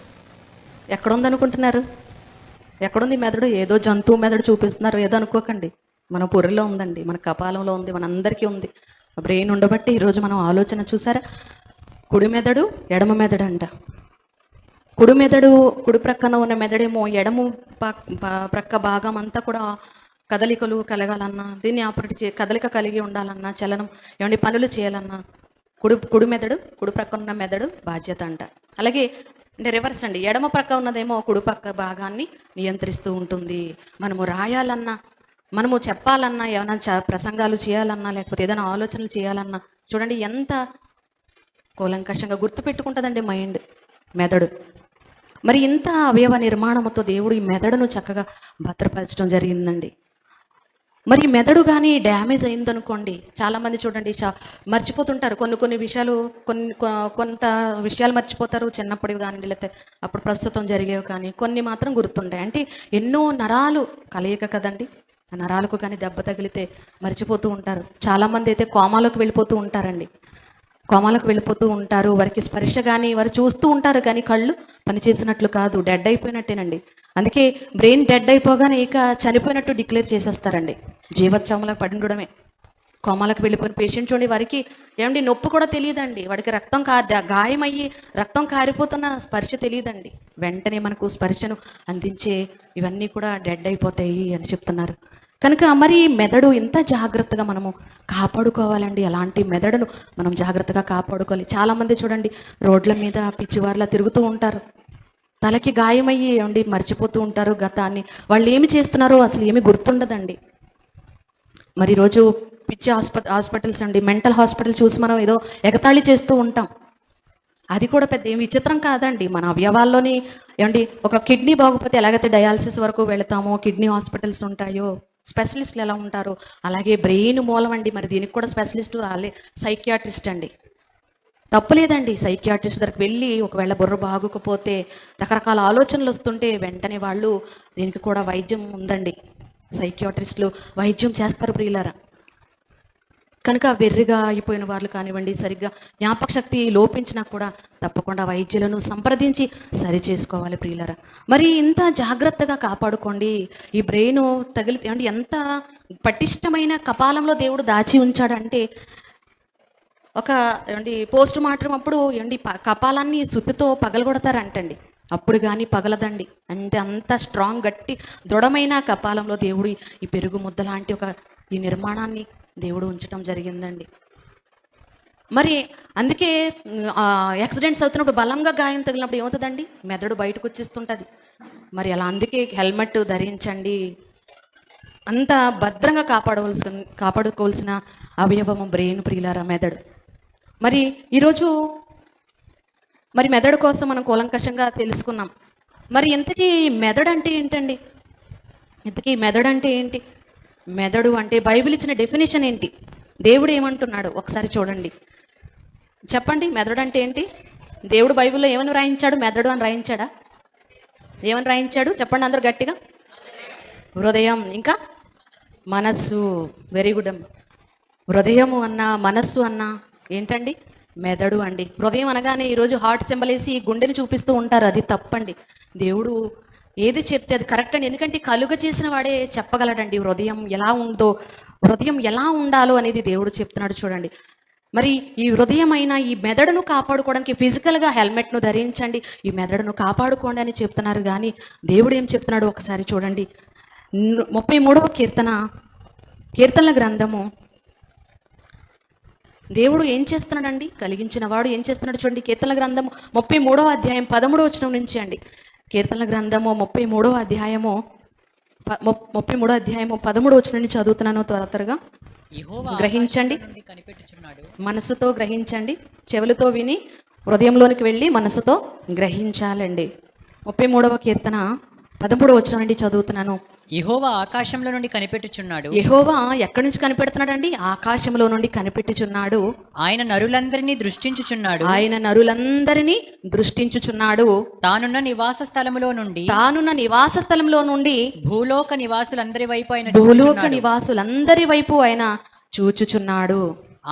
ఎక్కడుందనుకుంటున్నారు? ఎక్కడుంది మెదడు? ఏదో జంతువు మెదడు చూపిస్తున్నారు ఏదో అనుకోకండి. మన పుర్రెలో ఉందండి, మన కపాలంలో ఉంది, మన అందరికీ ఉంది. బ్రెయిన్ ఉండబట్టి ఈరోజు మనం ఆలోచన చూసారా. కుడి మెదడు, ఎడమ మెదడు అంట. కుడి మెదడు, కుడి ప్రక్కన ఉన్న మెదడేమో ఎడమ ప్రక్క భాగం అంతా కూడా కదలికలు కలగాలన్నా, దీన్ని ఆపరేట్ కదలిక కలిగి ఉండాలన్నా, చలనం ఏమంటే పనులు చేయాలన్నా కుడి మెదడు, కుడి ప్రక్క ఉన్న మెదడు బాధ్యత అంట. అలాగే అంటే రివర్స్ అండి, ఎడమ ప్రక్క ఉన్నదేమో కుడి పక్క భాగాన్ని నియంత్రిస్తూ ఉంటుంది. మనము రాయాలన్నా, మనము చెప్పాలన్నా, ఏమైనా ప్రసంగాలు చేయాలన్నా, లేకపోతే ఏదైనా ఆలోచనలు చేయాలన్నా చూడండి ఎంత కూలంకషంగా గుర్తుపెట్టుకుంటుందండి మైండ్, మెదడు. మరి ఇంత అవయవ నిర్మాణంతో దేవుడు ఈ మెదడును చక్కగా భద్రపరచడం జరిగిందండి. మరి మెదడు కానీ డ్యామేజ్ అయిందనుకోండి, చాలామంది చూడండి మర్చిపోతుంటారు కొన్ని విషయాలు, కొంత విషయాలు మర్చిపోతారు చిన్నప్పటివి కానీ, లేకపోతే అప్పుడు ప్రస్తుతం జరిగేవి కానీ, కొన్ని మాత్రం గుర్తుంటాయి. అంటే ఎన్నో నరాలు కలయిక కదండి. ఆ నరాలకు కానీ దెబ్బ తగిలితే మర్చిపోతూ ఉంటారు. చాలామంది అయితే కోమాలోకి వెళ్ళిపోతూ ఉంటారండి. కోమాలకు వెళ్ళిపోతూ ఉంటారు. వారికి స్పర్శ కానీ, వారు చూస్తూ ఉంటారు కానీ కళ్ళు పనిచేసినట్లు కాదు, డెడ్ అయిపోయినట్టేనండి. అందుకే బ్రెయిన్ డెడ్ అయిపోగానే ఇక చనిపోయినట్టు డిక్లేర్ చేసేస్తారండి. జీవోత్సవంలో పడి ఉండడమే. కోమాలకు వెళ్ళిపోయిన పేషెంట్ చూడండి, వారికి ఏమండి నొప్పి కూడా తెలియదండి. వాడికి రక్తం గాయమయ్యి రక్తం కారిపోతున్న స్పర్శ తెలియదండి. వెంటనే మనకు స్పర్శను అందించే ఇవన్నీ కూడా డెడ్ అయిపోతాయి అని చెప్తున్నారు. కనుక మరి మెదడు ఇంత జాగ్రత్తగా మనము కాపాడుకోవాలండి. అలాంటి మెదడును మనం జాగ్రత్తగా కాపాడుకోవాలి. చాలామంది చూడండి రోడ్ల మీద పిచ్చివారిలా తిరుగుతూ ఉంటారు. తలకి గాయమయ్యి ఏమండి మర్చిపోతూ ఉంటారు గతాన్ని. వాళ్ళు ఏమి చేస్తున్నారో అసలు ఏమి గుర్తుండదండి. మరి ఈరోజు పిచ్చి హాస్పిటల్స్ అండి, మెంటల్ హాస్పిటల్ చూసి మనం ఏదో ఎగతాళి చేస్తూ ఉంటాం. అది కూడా పెద్ద ఏం విచిత్రం కాదండి. మన అవయవాల్లోని ఏమండి ఒక కిడ్నీ బాగోపోతే ఎలాగైతే డయాలసిస్ వరకు వెళతామో, కిడ్నీ హాస్పిటల్స్ ఉంటాయో, స్పెషలిస్టులు ఎలా ఉంటారో, అలాగే బ్రెయిన్ మూలం అండి. మరి దీనికి కూడా స్పెషలిస్టు వాళ్ళే సైకియాట్రిస్ట్ అండి. తప్పులేదండి సైకియాట్రిస్ట్ దగ్గరికి వెళ్ళి ఒకవేళ బుర్ర బాగోకపోతే, రకరకాల ఆలోచనలు వస్తుంటే వెంటనే వాళ్ళు దీనికి కూడా వైద్యం ఉందండి. సైకియాట్రిస్టులు వైద్యం చేస్తారు ప్రియులారా. కనుక వెర్రిగా అయిపోయిన వాళ్ళు కానివ్వండి, సరిగ్గా జ్ఞాపక శక్తి లోపించినా కూడా తప్పకుండా వైద్యులను సంప్రదించి సరి చేసుకోవాలి ప్రియులారా. మరి ఇంత జాగ్రత్తగా కాపాడుకోండి. ఈ బ్రెయిన్ తగిలితే అంటే ఎంత పటిష్టమైన కపాలంలో దేవుడు దాచి ఉంచాడంటే, ఒక ఏమండి పోస్ట్ మార్టం అప్పుడు ఏమండి కపాలాన్ని సుత్తితో పగలగొడతారంటండి. అప్పుడు కానీ పగలదండి. అంటే అంత స్ట్రాంగ్ గట్టి దృఢమైన కపాలంలో దేవుడు ఈ పెరుగు ముద్ద లాంటి ఈ నిర్మాణాన్ని దేవుడు ఉంచడం జరిగిందండి. మరి అందుకే యాక్సిడెంట్స్ అవుతున్నప్పుడు బలంగా గాయం తగిలినప్పుడు ఏమవుతుందండి, మెదడు బయటకు వచ్చేస్తుంటుంది. మరి అలా అందుకే హెల్మెట్ ధరించండి. అంత భద్రంగా కాపాడుకోవాల్సిన అవయవము బ్రెయిన్ ప్రియులారా, మెదడు. మరి ఈరోజు మరి మెదడు కోసం మనం కూలంకషంగా తెలుసుకున్నాం. మరి ఇంతకీ మెదడు అంటే ఏంటండి? ఇంతకీ మెదడు అంటే ఏంటి? మెదడు అంటే బైబిల్ ఇచ్చిన డెఫినేషన్ ఏంటి? దేవుడు ఏమంటున్నాడు ఒకసారి చూడండి. చెప్పండి, మెదడు అంటే ఏంటి? దేవుడు బైబిల్లో ఏమని రాయించాడు? మెదడు అని రాయించాడా? ఏమని రాయించాడు చెప్పండి అందరూ గట్టిగా. హృదయం, ఇంకా మనస్సు. వెరీ గుడ్ అమ్మ. హృదయము అన్నా మనస్సు అన్నా ఏంటండి? మెదడు అండి. హృదయం అనగానే ఈరోజు హార్ట్ సింబల్ వేసి గుండెని చూపిస్తూ ఉంటారు. అది తప్పండి. దేవుడు ఏది చెప్తే అది కరెక్ట్ అండి. ఎందుకంటే కలుగ చేసిన వాడే చెప్పగలడండి హృదయం ఎలా ఉందో, హృదయం ఎలా ఉండాలో అనేది దేవుడు చెప్తున్నాడు చూడండి. మరి ఈ హృదయమైన ఈ మెదడును కాపాడుకోవడానికి ఫిజికల్గా హెల్మెట్ను ధరించండి, ఈ మెదడును కాపాడుకోండి అని చెప్తున్నారు. కానీ దేవుడు ఏం చెప్తున్నాడు ఒకసారి చూడండి. 33వ కీర్తనల గ్రంథము. దేవుడు ఏం చేస్తున్నాడండి? కలిగించిన వాడు ఏం చేస్తున్నాడు చూడండి. కీర్తనల గ్రంథము 33వ అధ్యాయం 13వ వచనం నుంచి అండి. కీర్తనల గ్రంథము 33వ అధ్యాయము 13వ వచనం నుంచి చదువుతున్నాను. త్వరగా గ్రహించండి, మనసుతో గ్రహించండి, చెవులతో విని హృదయంలోనికి వెళ్ళి మనసుతో గ్రహించాలండి. 33వ కీర్తన 13వ వచనం నుండి చదువుతున్నాను. యెహోవా ఆకాశంలో నుండి కనిపెట్టుచున్నాడు. యెహోవా ఎక్కడి నుంచి కనిపెడుతున్నాడండి? ఆకాశంలో నుండి కనిపెట్టుచున్నాడు. ఆయన నరులందరినీ దృష్టించుచున్నాడు. ఆయన నరులందరినీ దృష్టించుచున్నాడు. తానున్న నివాస స్థలములో నుండి భూలోక నివాసులందరి వైపు ఆయన చూచుచున్నాడు.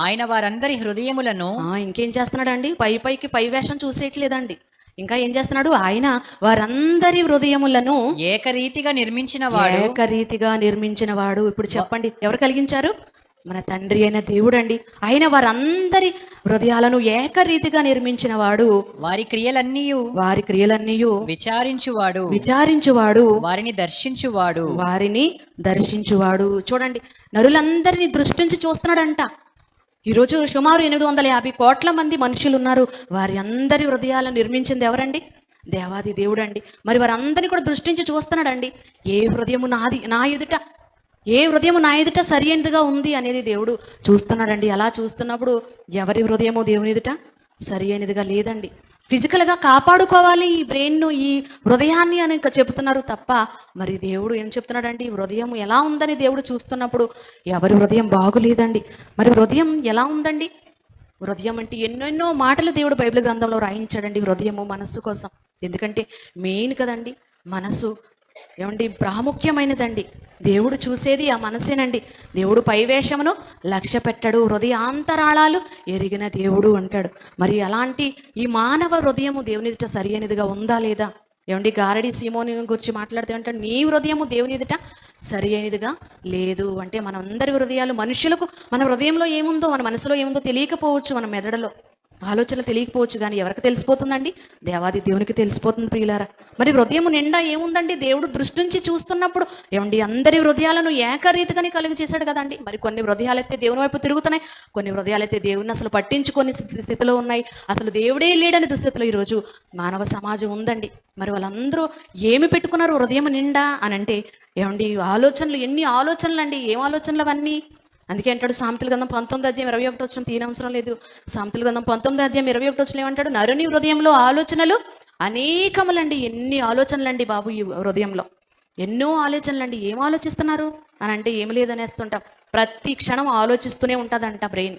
ఆయన వారందరి హృదయములను ఇంకేం చేస్తున్నాడండి? పైకి పై వేషం చూసేయట్లేదండి. ఇంకా ఏం చేస్తున్నాడు? ఆయన వారందరి హృదయములను ఏకరీతిగా నిర్మించిన వాడు. ఇప్పుడు చెప్పండి, ఎవరు కలిగించారు? మన తండ్రి అయిన దేవుడు అండి. ఆయన వారందరి హృదయాలను ఏకరీతిగా నిర్మించిన వాడు. వారి క్రియలన్నీ విచారించువాడు, వారిని దర్శించువాడు. చూడండి, నరులందరినీ దృష్టించి చూస్తున్నాడంట. ఈరోజు సుమారు 850 కోట్ల మంది మనుషులు ఉన్నారు. వారి అందరి హృదయాలను నిర్మించింది ఎవరండి? దేవాది దేవుడు అండి. మరి వారందరినీ కూడా దృష్టించి చూస్తున్నాడండి. ఏ హృదయము నా ఎదుట సరి అయినదిగా ఉంది అనేది దేవుడు చూస్తున్నాడండి. అలా చూస్తున్నప్పుడు ఎవరి హృదయము దేవుని ఎదుట సరి అయినదిగా లేదండి. ఫిజికల్గా కాపాడుకోవాలి ఈ బ్రెయిన్ను, ఈ హృదయాన్ని అని చెప్తున్నారు తప్ప మరి దేవుడు ఏం చెప్తున్నాడండి? హృదయం ఎలా ఉందని దేవుడు చూస్తున్నప్పుడు ఎవరి హృదయం బాగులేదండి. మరి హృదయం ఎలా ఉందండి? హృదయం అంటే ఎన్నెన్నో మాటలు దేవుడు బైబిల్ గ్రంథంలో రాయించాడండి హృదయము, మనస్సు కోసం. ఎందుకంటే మెయిన్ కదండి మనస్సు. ఏమండి, ప్రాముఖ్యమైనదండి. దేవుడు చూసేది ఆ మనసేనండి. దేవుడు పైవేషమును లక్ష్య పెట్టాడు, హృదయాంతరాళాలు ఎరిగిన దేవుడు అంటాడు. మరి అలాంటి ఈ మానవ హృదయము దేవుని ఎదుట సరి అయినదిగా ఉందా లేదా? ఏమండి, గారడి సీమోని గురించి మాట్లాడితే అంటాడు, నీ హృదయము దేవుని ఎదుట సరి అయినదిగా లేదు అంటే మనందరి హృదయాలు, మనుషులకు మన హృదయంలో ఏముందో, మన మనసులో ఏముందో తెలియకపోవచ్చు, మన మెదడులో. ఆలోచనలు తెలియకపోవచ్చు కానీ ఎవరికి తెలిసిపోతుందండి? దేవాది దేవునికి తెలిసిపోతుంది ప్రియులారా. మరి హృదయం నిండా ఏముందండి? దేవుడు దృష్టి నుంచి చూస్తున్నప్పుడు ఏమండి అందరి హృదయాలను ఏకరీతిగానే కలుగు చేశాడు కదండి. మరి కొన్ని హృదయాలైతే దేవుని వైపు తిరుగుతున్నాయి, కొన్ని హృదయాలైతే దేవుని అసలు పట్టించుకొని స్థితిలో ఉన్నాయి. అసలు దేవుడే లేడని దుస్థితిలో ఈరోజు మానవ సమాజం ఉందండి. మరి వాళ్ళందరూ ఏమి పెట్టుకున్నారు హృదయం నిండా అని అంటే ఏమండి ఆలోచనలు, ఎన్ని ఆలోచనలు అండి, ఏం ఆలోచనలు అవన్నీ. అందుకే అంటాడు సామెతల గ్రంథం 19:21 తీనవసరం లేదు. సామెతల గ్రంథం 19:21 ఏమంటాడు? నరుని హృదయంలో ఆలోచనలు అనేకములండి. ఎన్ని ఆలోచనలండి బాబు ఈ హృదయంలో, ఎన్నో ఆలోచనలండి. ఏం ఆలోచిస్తున్నారు అని అంటే ఏమి లేదనేస్తుంటాం. ప్రతి క్షణం ఆలోచిస్తూనే ఉంటుందంట బ్రెయిన్.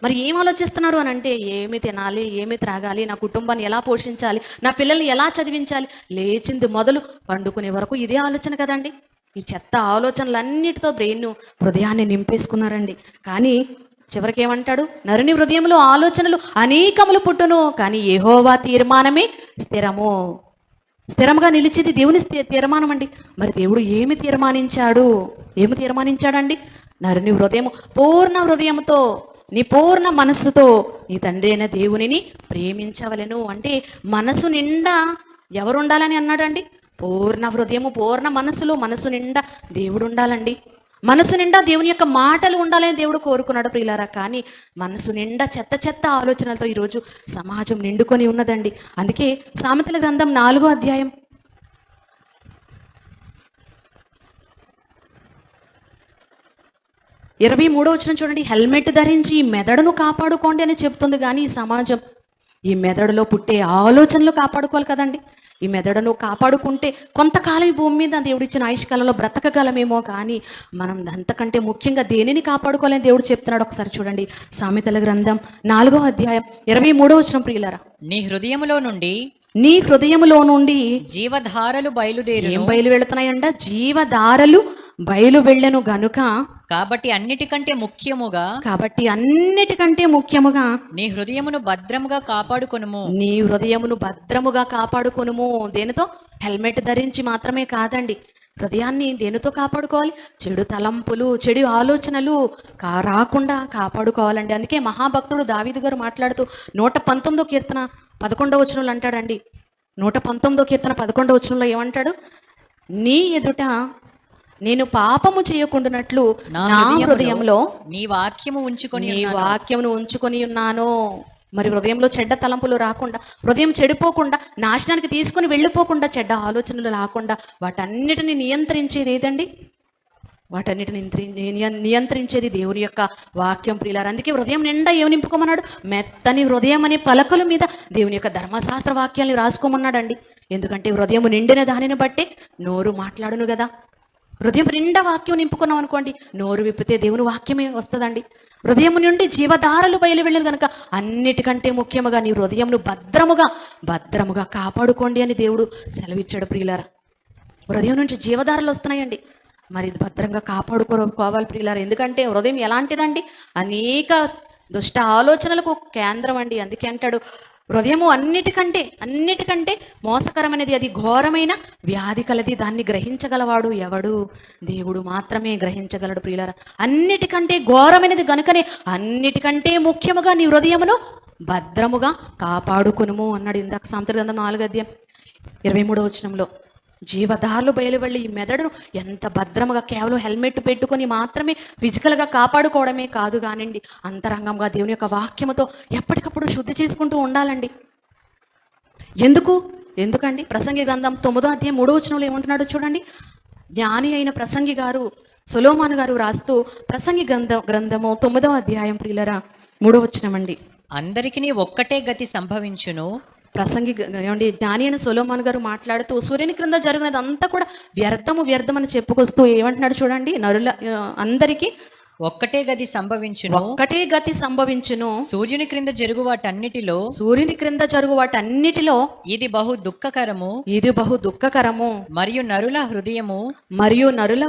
మరి ఏం ఆలోచిస్తున్నారు అని అంటే ఏమి తినాలి, ఏమి త్రాగాలి, నా కుటుంబాన్ని ఎలా పోషించాలి, నా పిల్లల్ని ఎలా చదివించాలి, లేచింది మొదలు పండుకునే వరకు ఇదే ఆలోచన కదండి. ఈ చెత్త ఆలోచనలన్నిటితో బ్రెయిన్ హృదయాన్ని నింపేసుకున్నారండి. కానీ చివరికి ఏమంటాడు? నరుని హృదయంలో ఆలోచనలు అనేకములు పుట్టును, కానీ యెహోవా తీర్మానమే స్థిరము. స్థిరంగా నిలిచేది దేవుని తీర్మానం అండి. మరి దేవుడు ఏమి తీర్మానించాడు? ఏమి తీర్మానించాడండి? నరుని హృదయం పూర్ణ హృదయంతో, నీ పూర్ణ మనస్సుతో నీ తండ్రి అయిన దేవునిని ప్రేమించవలెను. అంటే మనసు నిండా ఎవరు ఉండాలని అన్నాడండి? పూర్ణ హృదయము, పూర్ణ మనస్సులో మనసు నిండా దేవుడు ఉండాలండి. మనసు నిండా దేవుని యొక్క మాటలు ఉండాలని దేవుడు కోరుకున్నాడు ప్రియులారా. కానీ మనసు నిండా చెత్త చెత్త ఆలోచనలతో ఈరోజు సమాజం నిండుకొని ఉన్నదండి. అందుకే సామెతల గ్రంథం 4వ అధ్యాయం 23వ వచనం చూడండి. హెల్మెట్ ధరించి ఈ మెదడును కాపాడుకోండి అని చెప్తుంది. కానీ ఈ సమాజం ఈ మెదడులో పుట్టే ఆలోచనలు కాపాడుకోవాలి కదండి. ఈ మెదడును కాపాడుకుంటే కొంతకాలం ఈ భూమి మీద దేవుడు ఇచ్చిన ఆయుష్కాలంలో బ్రతకగలమేమో. కానీ మనం అంతకంటే ముఖ్యంగా దేనిని కాపాడుకోవాలని దేవుడు చెప్తున్నాడు. ఒకసారి చూడండి సామెతల గ్రంథం 4వ అధ్యాయం 23వ వచనం ప్రియులారా. నీ హృదయములో నుండి నీ హృదయములో నుండి జీవధారలు బయలుదేరు. ఏం బయలు వెళుతున్నాయంట? జీవధారలు బయలు వెళ్ళెను గనుక, కాబట్టి అన్నిటికంటే ముఖ్యముగా నీ హృదయమును భద్రముగా కాపాడుకొనుము. నీ హృదయమును భద్రముగా కాపాడుకొనుము. దేనితో? హెల్మెట్ ధరించి మాత్రమే కాదండి. హృదయాన్ని దేనితో కాపాడుకోవాలి? చెడు తలంపులు, చెడు ఆలోచనలు రాకుండా కాపాడుకోవాలండి. అందుకే మహాభక్తుడు దావీదు గారు మాట్లాడుతూ 119వ కీర్తన 11వ వచనంలో అంటాడండి. 119వ కీర్తన 11వ వచనంలో ఏమంటాడు? నీ ఎదుట నేను పాపము చేయకుండానట్లు నా హృదయంలో నీ వాక్యమును ఉంచుకొని ఉన్నాను. మరి హృదయంలో చెడ్డ తలంపులు రాకుండా, హృదయం చెడిపోకుండా, నాశనానికి తీసుకుని వెళ్ళిపోకుండా, చెడ్డ ఆలోచనలు రాకుండా వాటన్నిటిని నియంత్రించేది ఏదండి? వాటన్నిటిని నియంత్రించేది దేవుని యొక్క వాక్యం ప్రియులారా. అందుకే హృదయం నిండా ఏమి నింపుకోమన్నాడు? మెత్తని హృదయం అనే పలకల మీద దేవుని యొక్క ధర్మశాస్త్ర వాక్యాన్ని రాసుకోమన్నాడండి. ఎందుకంటే హృదయం నిండిన దానిని బట్టే నోరు మాట్లాడును కదా. హృదయం నిండా వాక్యం నింపుకున్నాం అనుకోండి, నోరు విప్పితే దేవుని వాక్యమే వస్తుందండి. హృదయం నుండి జీవధారలు బయలు వెళ్ళిన కనుక అన్నిటికంటే ముఖ్యముగా నీ హృదయంను భద్రముగా కాపాడుకోండి అని దేవుడు సెలవిచ్చాడు ప్రియులారా. హృదయం నుంచి జీవధారలు వస్తున్నాయండి. మరి భద్రంగా కాపాడుకోవాలి ప్రియులారా. ఎందుకంటే హృదయం ఎలాంటిదండి? అనేక దుష్ట ఆలోచనలకు కేంద్రం అండి. అందుకే అంటాడు హృదయము అన్నిటికంటే మోసకరమైనది, అది ఘోరమైన వ్యాధి కలది, దాన్ని గ్రహించగలవాడు ఎవడు? దేవుడు మాత్రమే గ్రహించగలడు ప్రియులారా. అన్నిటికంటే ఘోరమైనది గనుకనే అన్నిటికంటే ముఖ్యముగా నీ హృదయమును భద్రముగా కాపాడుకొనుము అన్నాడు. ఇందాక సామెతల గ్రంథం 4వ అధ్యాయం 23వ వచనంలో జీవధారలు బయలువెళ్ళి ఈ మెదడును ఎంత భద్రముగా, కేవలం హెల్మెట్ పెట్టుకొని మాత్రమే ఫిజికల్గా కాపాడుకోవడమే కాదు కానివ్వండి, అంతరంగంగా దేవుని యొక్క వాక్యముతో ఎప్పటికప్పుడు శుద్ధి చేసుకుంటూ ఉండాలండి. ఎందుకండి? ప్రసంగి గ్రంథం 9వ అధ్యాయం 3వ వచనంలో ఏమంటున్నాడు చూడండి. జ్ఞాని అయిన ప్రసంగి గారు సొలొమోను గారు రాస్తూ ప్రసంగి గ్రంథము 9వ అధ్యాయం ప్రియులరా 3వ వచనం అండి. అందరికీ ఒక్కటే గతి సంభవించును. ప్రసంగి ఏమండి జ్ఞాని అయిన సొలొమోను గారు మాట్లాడుతూ సూర్యుని క్రింద జరిగినది అంతా కూడా వ్యర్థమని చెప్పుకొస్తూ ఏమంటున్నాడు చూడండి. అందరికీ ఒక్కటే గతి సంభవించును. సూర్యుని క్రింద జరుగు వాటన్నిటిలో ఇది బహు దుఃఖకరము. మరియు నరుల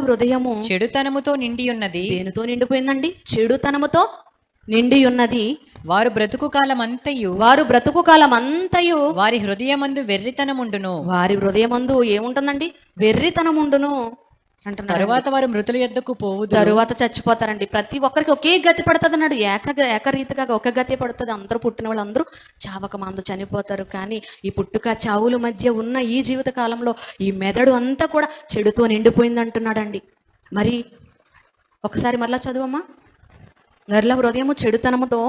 హృదయము చెడుతనముతో నిండి ఉన్నది. దేనితో నిండిపోయిందండి? చెడుతనముతో నిండి ఉన్నది. వారు బ్రతుకు కాలమంతయు వారి హృదయమందు వెర్రితనముండును. వారి హృదయమందు ఏముంటుందండి? వెర్రితనముండును. అంటున్నారు. తరువాత వారు మృతుల యొద్దకు పోవుదు. తరువాత చచ్చిపోతారండి. ప్రతి ఒక్కరికి ఒకే గతి పడుతుంది అన్నాడు. ఏకరీతిగా ఒక గతి పడుతుంది. అందరూ పుట్టిన వాళ్ళు అందరూ చావక మందు చనిపోతారు. కానీ ఈ పుట్టుక చావుల మధ్య ఉన్న ఈ జీవిత కాలంలో ఈ మెదడు అంతా కూడా చెడుతో నిండిపోయింది అంటున్నాడండి. మరి ఒకసారి మరలా చదువమ్మా. నరుల హృదయము చెడుతనముతో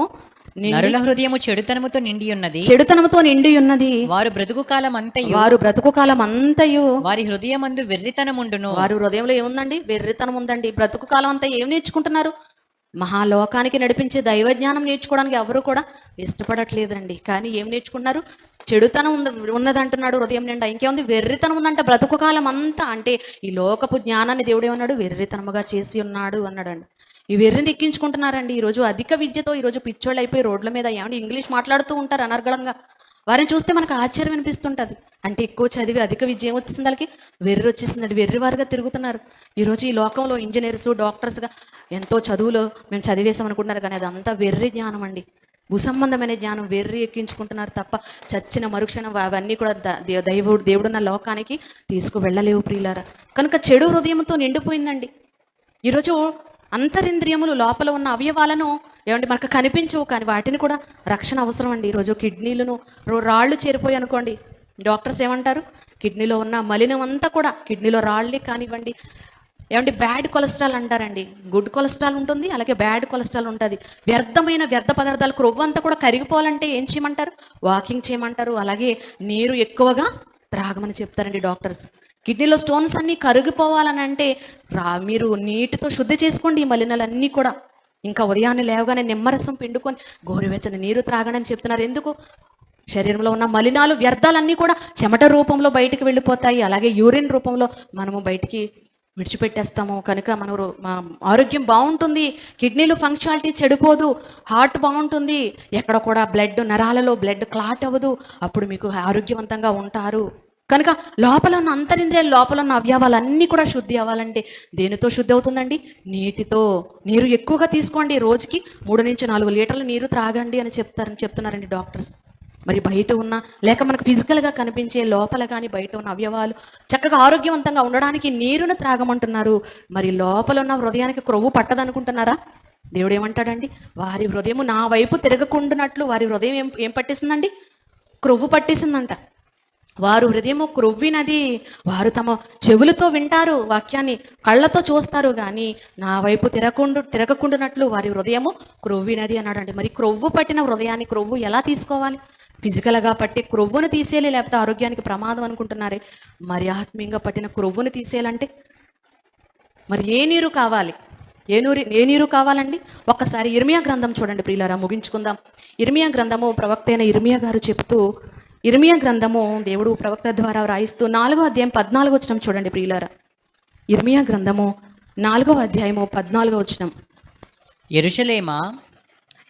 నరుల హృదయము చెడుతనముతో నిండి ఉన్నది. చెడుతనముతో నిండి ఉన్నది. వారు బ్రతుకు కాలం అంతయు వారి హృదయమందు వెర్రితనముండును. వారి హృదయంలో ఏముందండి? వెర్రితనం ఉందండి. బ్రతుకు కాలం అంతా ఏం నేర్చుకుంటున్నారు? మహాలోకానికి నడిపించే దైవజ్ఞానం నేర్చుకోవడానికి ఎవరు కూడా ఇష్టపడట్లేదండి. కానీ ఏం నేర్చుకుంటున్నారు? చెడుతనం ఉన్నదంటున్నాడు హృదయం నిండా. ఇంకేముంది? వెర్రితనం ఉందంట బ్రతుకు కాలం అంతా. అంటే ఈ లోకపు జ్ఞానాన్ని దేవుడు ఏమన్నాడు? వెర్రితనముగా చేసి ఉన్నాడు అన్నాడండి. ఈ వెర్రిని ఎక్కించుకుంటున్నారండి. ఈరోజు అధిక విద్యతో ఈరోజు పిచ్చోళ్ళు అయిపోయి రోడ్ల మీద ఏమంటే ఇంగ్లీష్ మాట్లాడుతూ ఉంటారు అనర్గళంగా. వారిని చూస్తే మనకు ఆశ్చర్యం అనిపిస్తుంటుంది. అంటే ఎక్కువ చదివి అధిక విద్య ఏమొచ్చేసింది వాళ్ళకి? వెర్రి వచ్చేసిందండి. వెర్రివారుగా తిరుగుతున్నారు. ఈరోజు ఈ లోకంలో ఇంజనీర్స్, డాక్టర్స్గా ఎంతో చదువులో మేము చదివేసాం అనుకుంటున్నారు. కానీ అదంతా వెర్రి జ్ఞానం అండి. భూసంబంధమైన జ్ఞానం. వెర్రి ఎక్కించుకుంటున్నారు తప్ప చచ్చిన మరుక్షణం అవన్నీ కూడా దేవుడున్న లోకానికి తీసుకువెళ్ళలేవు ప్రియులారా. కనుక చెడు హృదయంతో నిండిపోయిందండి. ఈరోజు అంతరింద్రియములు లోపల ఉన్న అవయవాలను ఏమంటే మనకు కనిపించవు, కానీ వాటిని కూడా రక్షణ అవసరం అండి. ఈరోజు కిడ్నీలను రాళ్ళు చేరిపోయి అనుకోండి, డాక్టర్స్ ఏమంటారు? కిడ్నీలో ఉన్న మలినం అంతా కూడా కిడ్నీలో రాళ్ళే కానివ్వండి. ఏమంటే బ్యాడ్ కొలెస్ట్రాల్ అంటారండి. గుడ్ కొలెస్ట్రాల్ ఉంటుంది, అలాగే బ్యాడ్ కొలెస్ట్రాల్ ఉంటుంది. వ్యర్థ పదార్థాలు క్రొవ్వు అంతా కూడా కరిగిపోవాలంటే ఏం చేయమంటారు? వాకింగ్ చేయమంటారు. అలాగే నీరు ఎక్కువగా త్రాగమని చెప్తారండి డాక్టర్స్. కిడ్నీలో స్టోన్స్ అన్నీ కరిగిపోవాలని అంటే మీరు నీటితో శుద్ధి చేసుకోండి ఈ మలినాలన్నీ కూడా. ఇంకా ఉదయాన్నే లేవగానే నిమ్మరసం పిండుకొని గోరువెచ్చని నీరు త్రాగనని చెప్తున్నారు. ఎందుకు? శరీరంలో ఉన్న మలినాలు, వ్యర్థాలన్నీ కూడా చెమట రూపంలో బయటికి వెళ్ళిపోతాయి. అలాగే యూరిన్ రూపంలో మనము బయటికి విడిచిపెట్టేస్తాము. కనుక మా ఆరోగ్యం బాగుంటుంది. కిడ్నీలు ఫంక్షనాలిటీ చెడిపోదు. హార్ట్ బాగుంటుంది. ఎక్కడ కూడా నరాలలో బ్లడ్ క్లాట్ అవ్వదు. అప్పుడు మీకు ఆరోగ్యవంతంగా ఉంటారు. కనుక లోపల ఉన్న అంతరింద్రియాలు, లోపల ఉన్న అవయవాలన్నీ కూడా శుద్ధి అవ్వాలంటే దేనితో శుద్ధి అవుతుందండి? నీటితో. నీరు ఎక్కువగా తీసుకోండి. రోజుకి 3 నుంచి 4 లీటర్ల నీరు త్రాగండి అని చెప్తున్నారండి డాక్టర్స్. మరి బయట ఉన్న లేక మనకు ఫిజికల్గా కనిపించే లోపల కానీ బయట ఉన్న అవయవాలు చక్కగా ఆరోగ్యవంతంగా ఉండడానికి నీరును త్రాగమంటున్నారు. మరి లోపల ఉన్న హృదయానికి క్రొవ్వు పట్టదనుకుంటున్నారా? దేవుడు ఏమంటాడండి? వారి హృదయం నా వైపు తిరగకుండానట్లు వారి హృదయం ఏం పట్టేసిందండి? క్రొవ్వు పట్టేసిందంట. వారు హృదయము క్రొవ్వినది. వారు తమ చెవులతో వింటారు వాక్యాన్ని, కళ్ళతో చూస్తారు, కానీ నా వైపు తిరగకుండానట్లు వారి హృదయము క్రొవ్వినది అన్నాడండి. మరి క్రొవ్వు పట్టిన హృదయాన్ని క్రొవ్వు ఎలా తీసుకోవాలి? ఫిజికల్గా పట్టి క్రొవ్వును తీసేయాలి, లేకపోతే ఆరోగ్యానికి ప్రమాదం అనుకుంటున్నారే. మరి ఆత్మీయంగా పట్టిన క్రొవ్వును తీసేయాలంటే మరి ఏ నీరు కావాలి? ఏ నీరు కావాలండి? ఒక్కసారి ఇర్మియా గ్రంథం చూడండి ప్రియులారా, ముగించుకుందాం. ఇర్మియా గ్రంథము ప్రవక్త అయిన ఇర్మియా గారు చెప్తూ, ఇర్మియా గ్రంథము దేవుడు ప్రవక్త ద్వారా రాయిస్తూ 4వ అధ్యాయం 14వ వచనం చూడండి ప్రియులారా. ఇర్మియా గ్రంథము 4వ అధ్యాయము 14వ వచనం.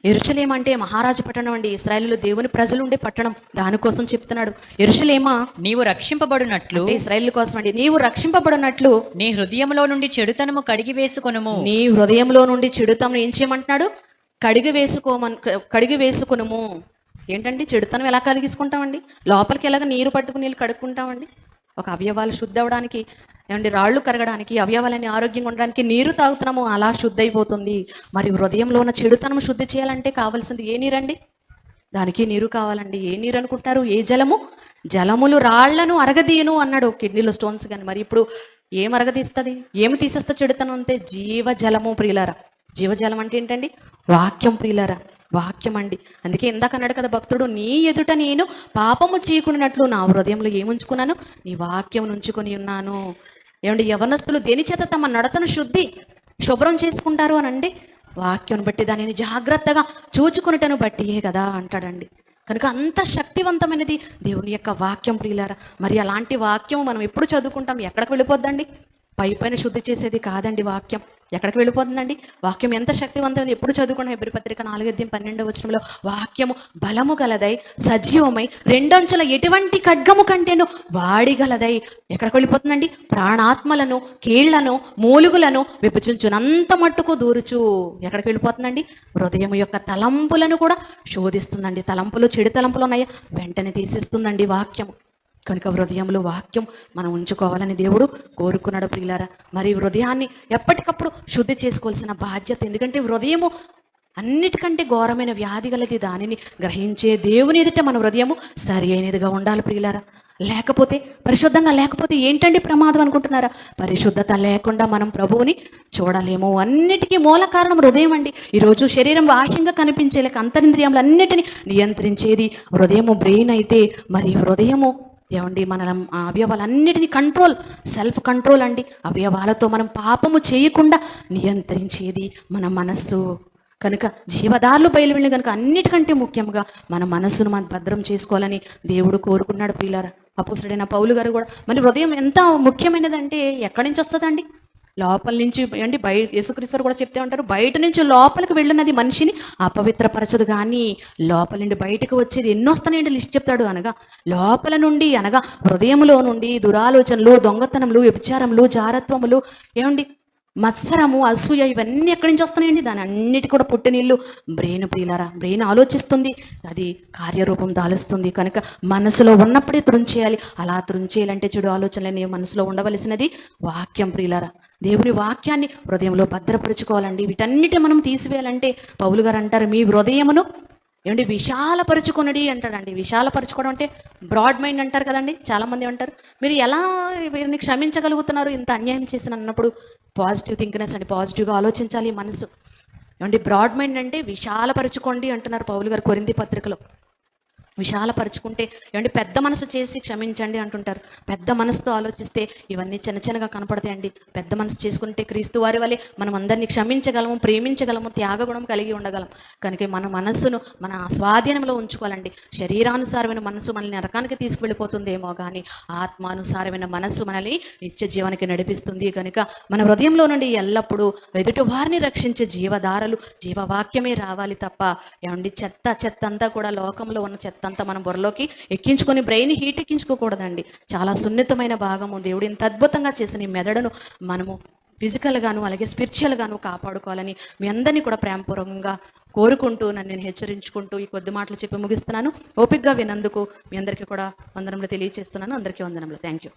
యెరూషలేము అంటే మహారాజు పట్టణం అండి. ఇశ్రాయేలులో దేవుని ప్రజలు ఉండే పట్టణం. దానికోసం చెప్తున్నాడు. యెరూషలేమా, నీవు రక్షింపబడినట్లు, ఇశ్రాయేలు కోసం అండి, నీవు రక్షింపబడినట్లు నీ హృదయంలో నుండి చెడుతనము కడిగి వేసుకొనుము. నీ హృదయంలో నుండి చెడుతనం ఏం చేయమంటున్నాడు? కడిగి వేసుకొనుము. ఏంటండి చెడుతనం ఎలా కలిగించుకుంటామండి? లోపలికి ఎలాగ నీరు పట్టుకుని నీళ్ళు కడుక్కుంటామండి? ఒక అవయవాలు శుద్ధి అవ్వడానికి, ఏమండి రాళ్ళు కరగడానికి, అవయవాలని ఆరోగ్యంగా ఉండడానికి నీరు తాగుతున్నాము, అలా శుద్ధి అయిపోతుంది. మరి హృదయంలో ఉన్న చెడుతనం శుద్ధి చేయాలంటే కావాల్సింది ఏ నీరండి? దానికి నీరు కావాలండి. ఏ నీరు అనుకుంటారు? ఏ జలము? జలములు రాళ్లను అరగదీయను అన్నాడు. కిడ్నీలో స్టోన్స్ కానీ. మరి ఇప్పుడు ఏం అరగదీస్తుంది? ఏమి తీసేస్తా చెడుతనం అంటే? జీవజలము ప్రియులారా. జీవజలం అంటే ఏంటండి? వాక్యం ప్రియులారా. వాక్యం అండి. అందుకే ఇందాక అన్నాడు కదా భక్తుడు, నీ ఎదుట నేను పాపము చేయకున్నట్లు నా హృదయంలో ఏముంచుకున్నాను? నీ వాక్యం ఉంచుకొని ఉన్నాను. ఏమండి యవనస్తులు దేని చేత తమ నడతను శుభ్రం చేసుకుంటారు అని అంటే వాక్యం బట్టి, దానిని జాగ్రత్తగా చూచుకునేటను బట్టియే కదా అంటాడండి. కనుక అంత శక్తివంతమైనది దేవుని యొక్క వాక్యం ప్రియులారా. మరి అలాంటి వాక్యం మనం ఎప్పుడు చదువుకుంటాం? ఎక్కడికి వెళ్ళిపోద్దండి? పైపైన శుద్ధి చేసేది కాదండి వాక్యం. ఎక్కడికి వెళ్ళిపోతుందండి వాక్యం? ఎంత శక్తివంతమైనది ఎప్పుడు చదువుకున్నాం? హెబ్రీ పత్రిక 4:12 వచనంలో వాక్యము బలము గలదై సజీవమై 2 అంచుల ఎటువంటి ఖడ్గము కంటేను వాడిగలదై ఎక్కడికి వెళ్ళిపోతుందండి? ప్రాణాత్మలను, కీళ్లను, మూలుగులను విభజించునంత మట్టుకు దూరుచు ఎక్కడికి వెళ్ళిపోతుందండి? హృదయం యొక్క తలంపులను కూడా శోధిస్తుందండి. తలంపులు చెడు తలంపులు ఉన్నాయా? వెంటనే తీసేస్తుందండి వాక్యం. కనుక హృదయంలో వాక్యం మనం ఉంచుకోవాలని దేవుడు కోరుకున్నాడు ప్రియులారా. మరి హృదయాన్ని ఎప్పటికప్పుడు శుద్ధి చేసుకోవాల్సిన బాధ్యత, ఎందుకంటే హృదయము అన్నిటికంటే ఘోరమైన వ్యాధి గలది. దానిని గ్రహించే దేవుని ఎదుట మన హృదయము సరి అయినదిగా ఉండాలి ప్రియులారా. లేకపోతే పరిశుద్ధంగా లేకపోతే ఏంటండి ప్రమాదం అనుకుంటున్నారా? పరిశుద్ధత లేకుండా మనం ప్రభువుని చూడలేము. అన్నిటికీ మూల కారణం హృదయం అండి. ఈరోజు శరీరం బాహ్యంగా కనిపించే లేక అంతరింద్రియంలో అన్నిటిని నియంత్రించేది హృదయము, బ్రెయిన్ అయితే మరి హృదయము ఏమండి మన అవయవాలన్నిటినీ సెల్ఫ్ కంట్రోల్ అండి. అవయవాలతో మనం పాపము చేయకుండా నియంత్రించేది మన మనస్సు. కనుక జీవదారులు బయలువెళ్ళి కనుక అన్నిటికంటే ముఖ్యంగా మన మనస్సును మనం భద్రం చేసుకోవాలని దేవుడు కోరుకున్నాడు ప్రియులారా. అపోస్తుడైన పౌలు గారు కూడా మరి హృదయం ఎంత ముఖ్యమైనదంటే ఎక్కడి నుంచి వస్తుందండి? లోపల నుంచి అండి. యేసుక్రీస్తు కూడా చెప్తే ఉంటారు, బయట నుంచి లోపలికి వెళ్ళినది మనిషిని అపవిత్రపరచదు, కానీ లోపల నుండి బయటకు వచ్చేది ఎన్నో వస్తాయండి లిస్ట్ చెప్తాడు. అనగా లోపల నుండి అనగా హృదయంలో నుండి దురాలోచనలు, దొంగతనములు, వ్యభిచారములు, జారత్వములు, ఏమండి మత్సరము, అసూయ, ఇవన్నీ ఎక్కడి నుంచి వస్తున్నాయండి? దాని అన్నిటి కూడా పుట్టినీళ్ళు బ్రెయిన్ ప్రియులారా. బ్రెయిన్ ఆలోచిస్తుంది, అది కార్యరూపం దాలుస్తుంది. కనుక మనసులో ఉన్నప్పుడే త్రుంచేయాలి. అలా త్రుంచేయాలంటే చెడు ఆలోచనలని మనసులో ఉండవలసినది వాక్యం ప్రియులారా. దేవుని వాక్యాన్ని హృదయంలో భద్రపరుచుకోవాలండి. వీటన్నిటి మనం తీసివేయాలంటే పౌలు గారు అంటారు, మీ హృదయమును ఏమంటే విశాలపరుచుకొనడి అంటాడండి. విశాలపరుచుకోవడం అంటే బ్రాడ్ మైండ్ అంటారు కదండి. చాలామంది అంటారు, మీరు ఎలా వీరిని క్షమించగలుగుతున్నారు ఇంత అన్యాయం చేసిన అన్నప్పుడు పాజిటివ్ థింక్నెస్ అండి. పాజిటివ్గా ఆలోచించాలి మనసు. ఏమంటే బ్రాడ్ మైండ్ అంటే విశాలపరుచుకోండి అంటున్నారు పౌలు గారు కొరింథీ పత్రికలో. విశాలపరుచుకుంటే ఏమంటే పెద్ద మనసు చేసి క్షమించండి అంటుంటారు. పెద్ద మనసుతో ఆలోచిస్తే ఇవన్నీ చిన్న చిన్నగా కనపడతాయండి. పెద్ద మనసు చేసుకుంటే క్రీస్తు వారి వల్లే మనం అందరినీ క్షమించగలము, ప్రేమించగలము, త్యాగగుణం కలిగి ఉండగలం. కనుక మన మనస్సును మన స్వాధీనంలో ఉంచుకోవాలండి. శరీరానుసారమైన మనసు మనల్ని నరకానికి తీసుకువెళ్ళిపోతుందేమో, కానీ ఆత్మానుసారమైన మనస్సు మనల్ని నిత్య జీవానికి నడిపిస్తుంది. కనుక మన హృదయంలో నుండి ఎల్లప్పుడూ ఎదుటి వారిని రక్షించే జీవధారలు, జీవవాక్యమే రావాలి తప్ప ఏమండి చెత్త అంతా కూడా లోకంలో ఉన్న చెత్త అంతా మనం బుర్రలోకి ఎక్కించుకొని బ్రెయిన్ హీట్ ఎక్కించుకోకూడదండి. చాలా సున్నితమైన భాగము. దేవుడు ఇంత అద్భుతంగా చేసిన ఈ మెదడును మనము ఫిజికల్గాను అలాగే స్పిరిచువల్గాను కాపాడుకోవాలని మీ అందరినీ కూడా ప్రేమపూర్వకంగా కోరుకుంటూ నేను హెచ్చరించుకుంటూ ఈ కొద్ది మాటలు చెప్పి ముగిస్తున్నాను. ఓపికగా వినందుకు మీ అందరికీ కూడా వందనములు తెలియజేస్తున్నాను. అందరికీ వందనములు. Thank you.